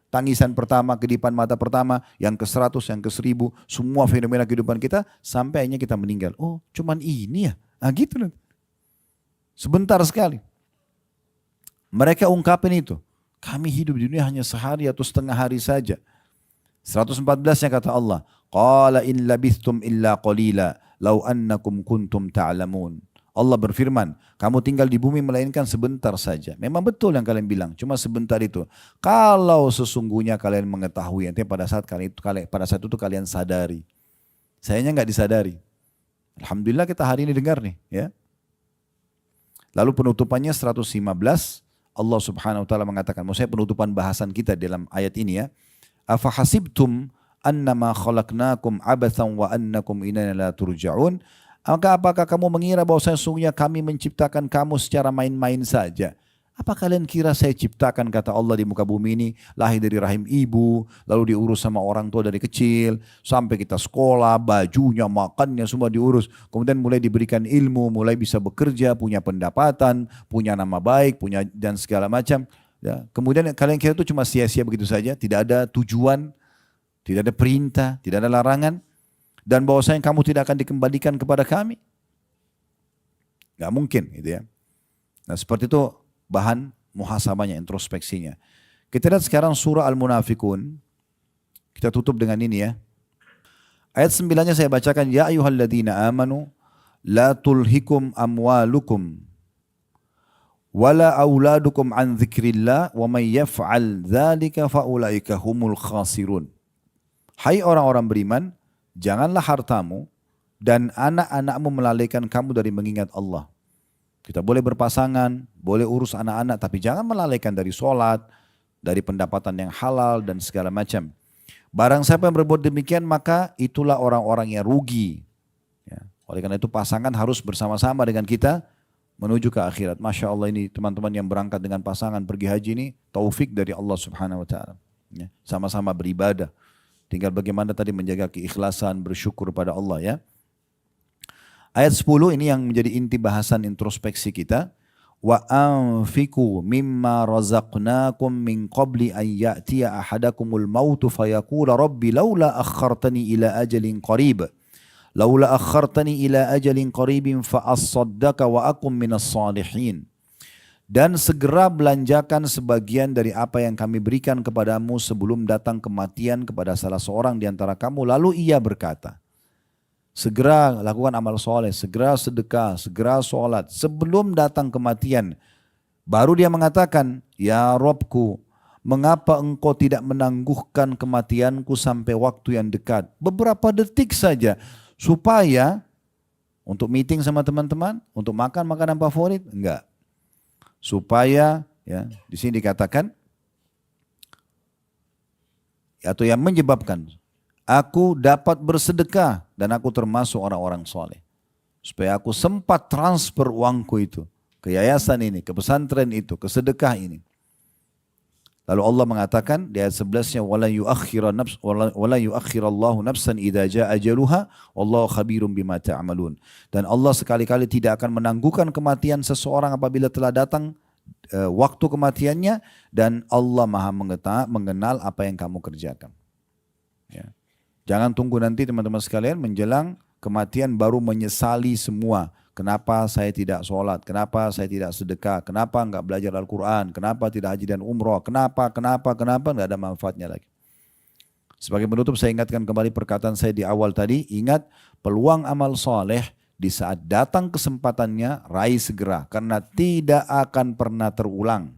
tangisan pertama, kedipan mata pertama, yang ke-100, yang ke-1000, semua fenomena kehidupan kita, sampai akhirnya kita meninggal. Cuman ini ya? Gitu nanti. Sebentar sekali. Mereka ungkapin itu. Kami hidup di dunia hanya sehari atau setengah hari saja. 114-nya kata Allah. Qala in labithtum illa qalila, law annakum kuntum ta'lamun. Allah berfirman, kamu tinggal di bumi melainkan sebentar saja. Memang betul yang kalian bilang, cuma sebentar itu. Kalau sesungguhnya kalian mengetahui, nanti pada saat itu kalian sadari. Sayangnya nggak disadari. Alhamdulillah kita hari ini dengar nih, ya. Lalu penutupannya 115, Allah Subhanahu wa taala mengatakan, maksudnya penutupan bahasan kita dalam ayat ini ya. Afa hasibtum annama khalaqnakum abathan wa annakum ilaina la turja'un. Maka apakah kamu mengira bahwa sesungguhnya kami menciptakan kamu secara main-main saja? Apa kalian kira saya ciptakan, kata Allah, di muka bumi ini lahir dari rahim ibu, lalu diurus sama orang tua dari kecil, sampai kita sekolah, bajunya, makannya semua diurus. Kemudian mulai diberikan ilmu, mulai bisa bekerja, punya pendapatan, punya nama baik, punya dan segala macam. Ya. Kemudian kalian kira itu cuma sia-sia begitu saja, tidak ada tujuan, tidak ada perintah, tidak ada larangan. Dan bahwasanya kamu tidak akan dikembalikan kepada kami. Gak mungkin gitu ya. Nah seperti itu bahan muhasabahnya, introspeksinya. Kita lihat sekarang surah Al-Munafikun. Kita tutup dengan ini ya. Ayat 9-nya saya bacakan. Ya ayyuhalladzina amanu la tulhikum amwalukum wala auladukum an dzikrillah wa may yaf'al dzalika faulaika humul khasirun. Hai orang-orang beriman, janganlah hartamu dan anak-anakmu melalaikan kamu dari mengingat Allah. Kita boleh berpasangan, boleh urus anak-anak, tapi jangan melalaikan dari sholat, dari pendapatan yang halal dan segala macam. Barang siapa yang berbuat demikian, maka itulah orang-orang yang rugi. Ya. Oleh karena itu pasangan harus bersama-sama dengan kita menuju ke akhirat. Masya Allah, ini teman-teman yang berangkat dengan pasangan pergi haji ini, taufik dari Allah Subhanahu Wa Taala. Ya. Sama-sama beribadah. Tinggal bagaimana tadi menjaga keikhlasan, bersyukur pada Allah ya. Ayat 10 ini yang menjadi inti bahasan introspeksi kita. Wa anfiqu mimma razaqnakum min qabli an ya'tiya ahadakumul mautu fayaqula rabbi laula akhartani ila ajalin qarib. Laula akhartani ila ajalin qaribin fa as-saddaqa wa akum minas salihin. Dan segera belanjakan sebagian dari apa yang kami berikan kepadamu sebelum datang kematian kepada salah seorang di antara kamu. Lalu ia berkata, segera lakukan amal soleh, segera sedekah, segera sholat sebelum datang kematian. Baru dia mengatakan, ya Robku, mengapa engkau tidak menangguhkan kematianku sampai waktu yang dekat? Beberapa detik saja, supaya untuk meeting sama teman-teman, untuk makan makanan favorit, enggak. Supaya ya di sini dikatakan atau yang menyebabkan aku dapat bersedekah dan aku termasuk orang-orang soleh. Supaya aku sempat transfer uangku itu ke yayasan ini, ke pesantren itu, ke sedekah ini. Lalu Allah mengatakan di ayat 11-nya wala yuakhirallahu nafsan idza jaa ajaluha wallahu khabirum bima ta'malun. Dan Allah sekali-kali tidak akan menangguhkan kematian seseorang apabila telah datang waktu kematiannya, dan Allah Maha mengenal apa yang kamu kerjakan. Ya. Jangan tunggu nanti teman-teman sekalian menjelang kematian baru menyesali semua. Kenapa saya tidak sholat? Kenapa saya tidak sedekah? Kenapa enggak belajar Al-Quran? Kenapa tidak haji dan umroh? Kenapa? Enggak ada manfaatnya lagi. Sebagai penutup saya ingatkan kembali perkataan saya di awal tadi. Ingat, peluang amal soleh di saat datang kesempatannya raih segera. Karena tidak akan pernah terulang.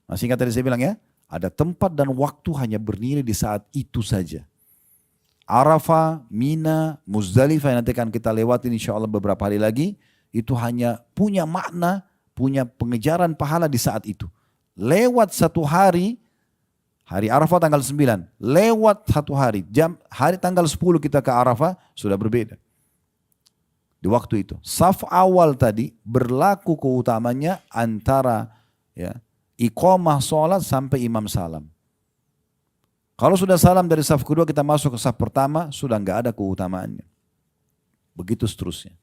Masih ingat tadi saya bilang ya? Ada tempat dan waktu hanya bernilai di saat itu saja. Arafah, Mina, Muzdalifah yang nanti akan kita lewatin insya Allah beberapa hari lagi. Itu hanya punya makna, punya pengejaran pahala di saat itu. Lewat satu hari, hari Arafah tanggal 9. Lewat satu hari, hari tanggal 10 kita ke Arafah sudah berbeda. Di waktu itu. Saf awal tadi berlaku keutamanya antara ya, iqamah sholat sampai imam salam. Kalau sudah salam dari saf kedua kita masuk ke saf pertama, sudah enggak ada keutamaannya. Begitu seterusnya.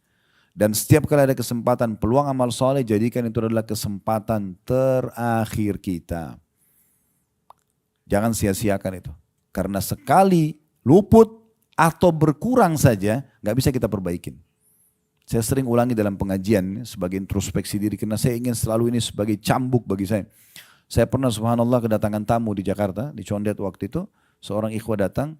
Dan setiap kali ada kesempatan peluang amal soleh, jadikan itu adalah kesempatan terakhir kita. Jangan sia-siakan itu. Karena sekali luput atau berkurang saja, enggak bisa kita perbaikin. Saya sering ulangi dalam pengajian sebagai introspeksi diri, karena saya ingin selalu ini sebagai cambuk bagi saya. Saya pernah subhanallah kedatangan tamu di Jakarta, di Condet waktu itu, seorang ikhwah datang,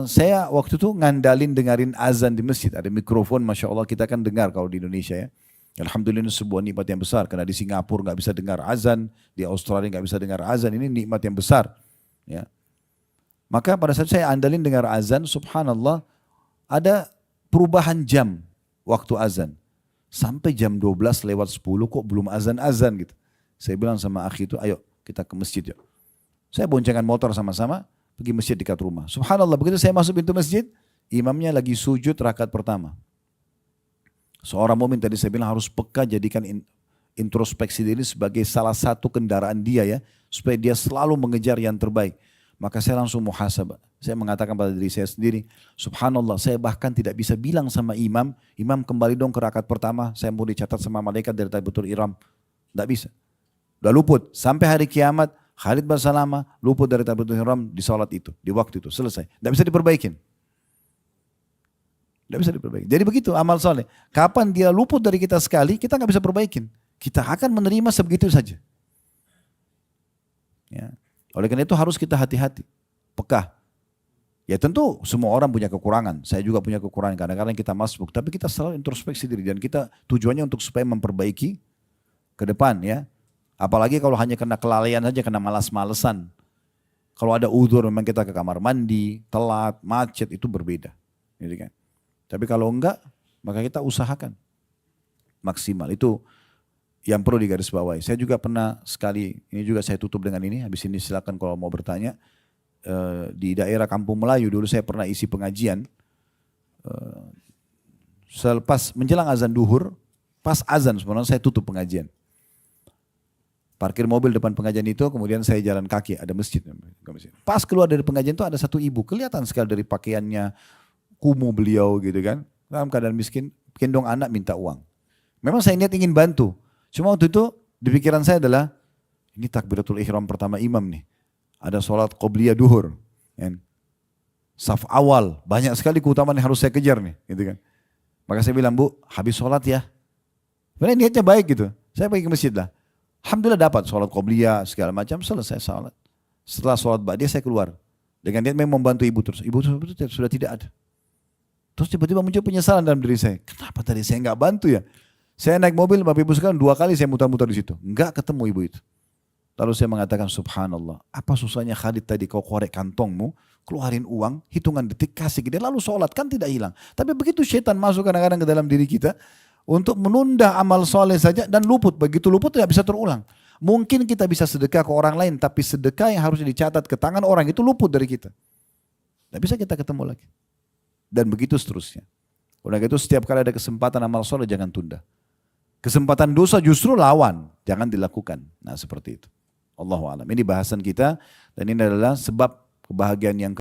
saya waktu itu ngandalin dengerin azan di masjid, ada mikrofon Masya Allah kita kan dengar kalau di Indonesia ya. Alhamdulillah ini sebuah nikmat yang besar, karena di Singapura nggak bisa dengar azan, di Australia nggak bisa dengar azan, ini nikmat yang besar. Ya. Maka pada saat saya andalin dengar azan, subhanallah, ada perubahan jam waktu azan. Sampai jam 12 lewat 10 kok belum azan-azan gitu. Saya bilang sama akhi itu, ayo kita ke masjid yuk. Saya boncengan motor sama-sama, pergi masjid dekat rumah. Subhanallah, begitu saya masuk pintu masjid, imamnya lagi sujud rakaat pertama. Seorang mukmin tadi saya bilang harus peka, jadikan introspeksi diri sebagai salah satu kendaraan dia ya, supaya dia selalu mengejar yang terbaik. Maka saya langsung muhasabah. Saya mengatakan pada diri saya sendiri, subhanallah saya bahkan tidak bisa bilang sama imam, imam kembali dong ke rakaat pertama, saya mau dicatat sama malaikat dari takbiratul ihram. Tidak bisa. Udah luput. Sampai hari kiamat, Khalid bersalama, luput dari takbiratul ihram di salat itu, di waktu itu, selesai. Tidak bisa diperbaikin. Tidak bisa diperbaiki. Jadi begitu amal soleh. Kapan dia luput dari kita sekali, kita nggak bisa perbaikin. Kita akan menerima sebegitu saja. Ya. Oleh karena itu harus kita hati-hati, peka. Ya tentu semua orang punya kekurangan. Saya juga punya kekurangan. Kadang-kadang kita masuk, tapi kita selalu introspeksi diri dan kita tujuannya untuk supaya memperbaiki ke depan ya. Apalagi kalau hanya kena kelalaian saja, kena malas-malesan. Kalau ada udzur memang kita ke kamar mandi, telat, macet, itu berbeda. Gitu kan? Tapi kalau enggak, maka kita usahakan maksimal. Itu yang perlu digarisbawahi. Saya juga pernah sekali, ini juga saya tutup dengan ini, habis ini silakan kalau mau bertanya. Di daerah Kampung Melayu dulu saya pernah isi pengajian. Selepas menjelang azan duhur, pas azan sebenarnya saya tutup pengajian. Parkir mobil depan pengajian itu, kemudian saya jalan kaki, ada masjid. Pas keluar dari pengajian itu ada satu ibu, kelihatan sekali dari pakaiannya, kumuh beliau gitu kan. Dalam keadaan miskin, gendong anak minta uang. Memang saya niat ingin bantu. Cuma waktu itu di pikiran saya adalah, ini takbiratul ihram pertama imam nih. Ada sholat qobliyah duhur. Kan? Saf awal, banyak sekali keutamaan yang harus saya kejar nih. Gitu kan. Maka saya bilang, Bu, habis sholat ya. Sebenarnya niatnya baik gitu. Saya pergi ke masjid lah. Alhamdulillah dapat sholat qobliyah segala macam, selesai sholat. Setelah sholat ba'diyah saya keluar. Dengan niat memang membantu ibu terus. Ibu sudah tidak ada. Terus tiba-tiba muncul penyesalan dalam diri saya. Kenapa tadi saya nggak bantu ya? Saya naik mobil, Bapak Ibu sekalian 2 kali saya muter-muter di situ. Nggak ketemu ibu itu. Lalu saya mengatakan subhanallah. Apa susahnya Khalid tadi kau korek kantongmu, keluarin uang, hitungan detik kasih ke dia, lalu sholat, kan tidak hilang. Tapi begitu syaitan masuk kadang-kadang ke dalam diri kita, untuk menunda amal soleh saja dan luput. Begitu luput tidak bisa terulang. Mungkin kita bisa sedekah ke orang lain, tapi sedekah yang harusnya dicatat ke tangan orang itu luput dari kita. Tidak bisa kita ketemu lagi. Dan begitu seterusnya. Udah gitu setiap kali ada kesempatan amal soleh jangan tunda. Kesempatan dosa justru lawan, jangan dilakukan. Nah seperti itu. Allahu a'lam. Ini bahasan kita dan ini adalah sebab kebahagiaan yang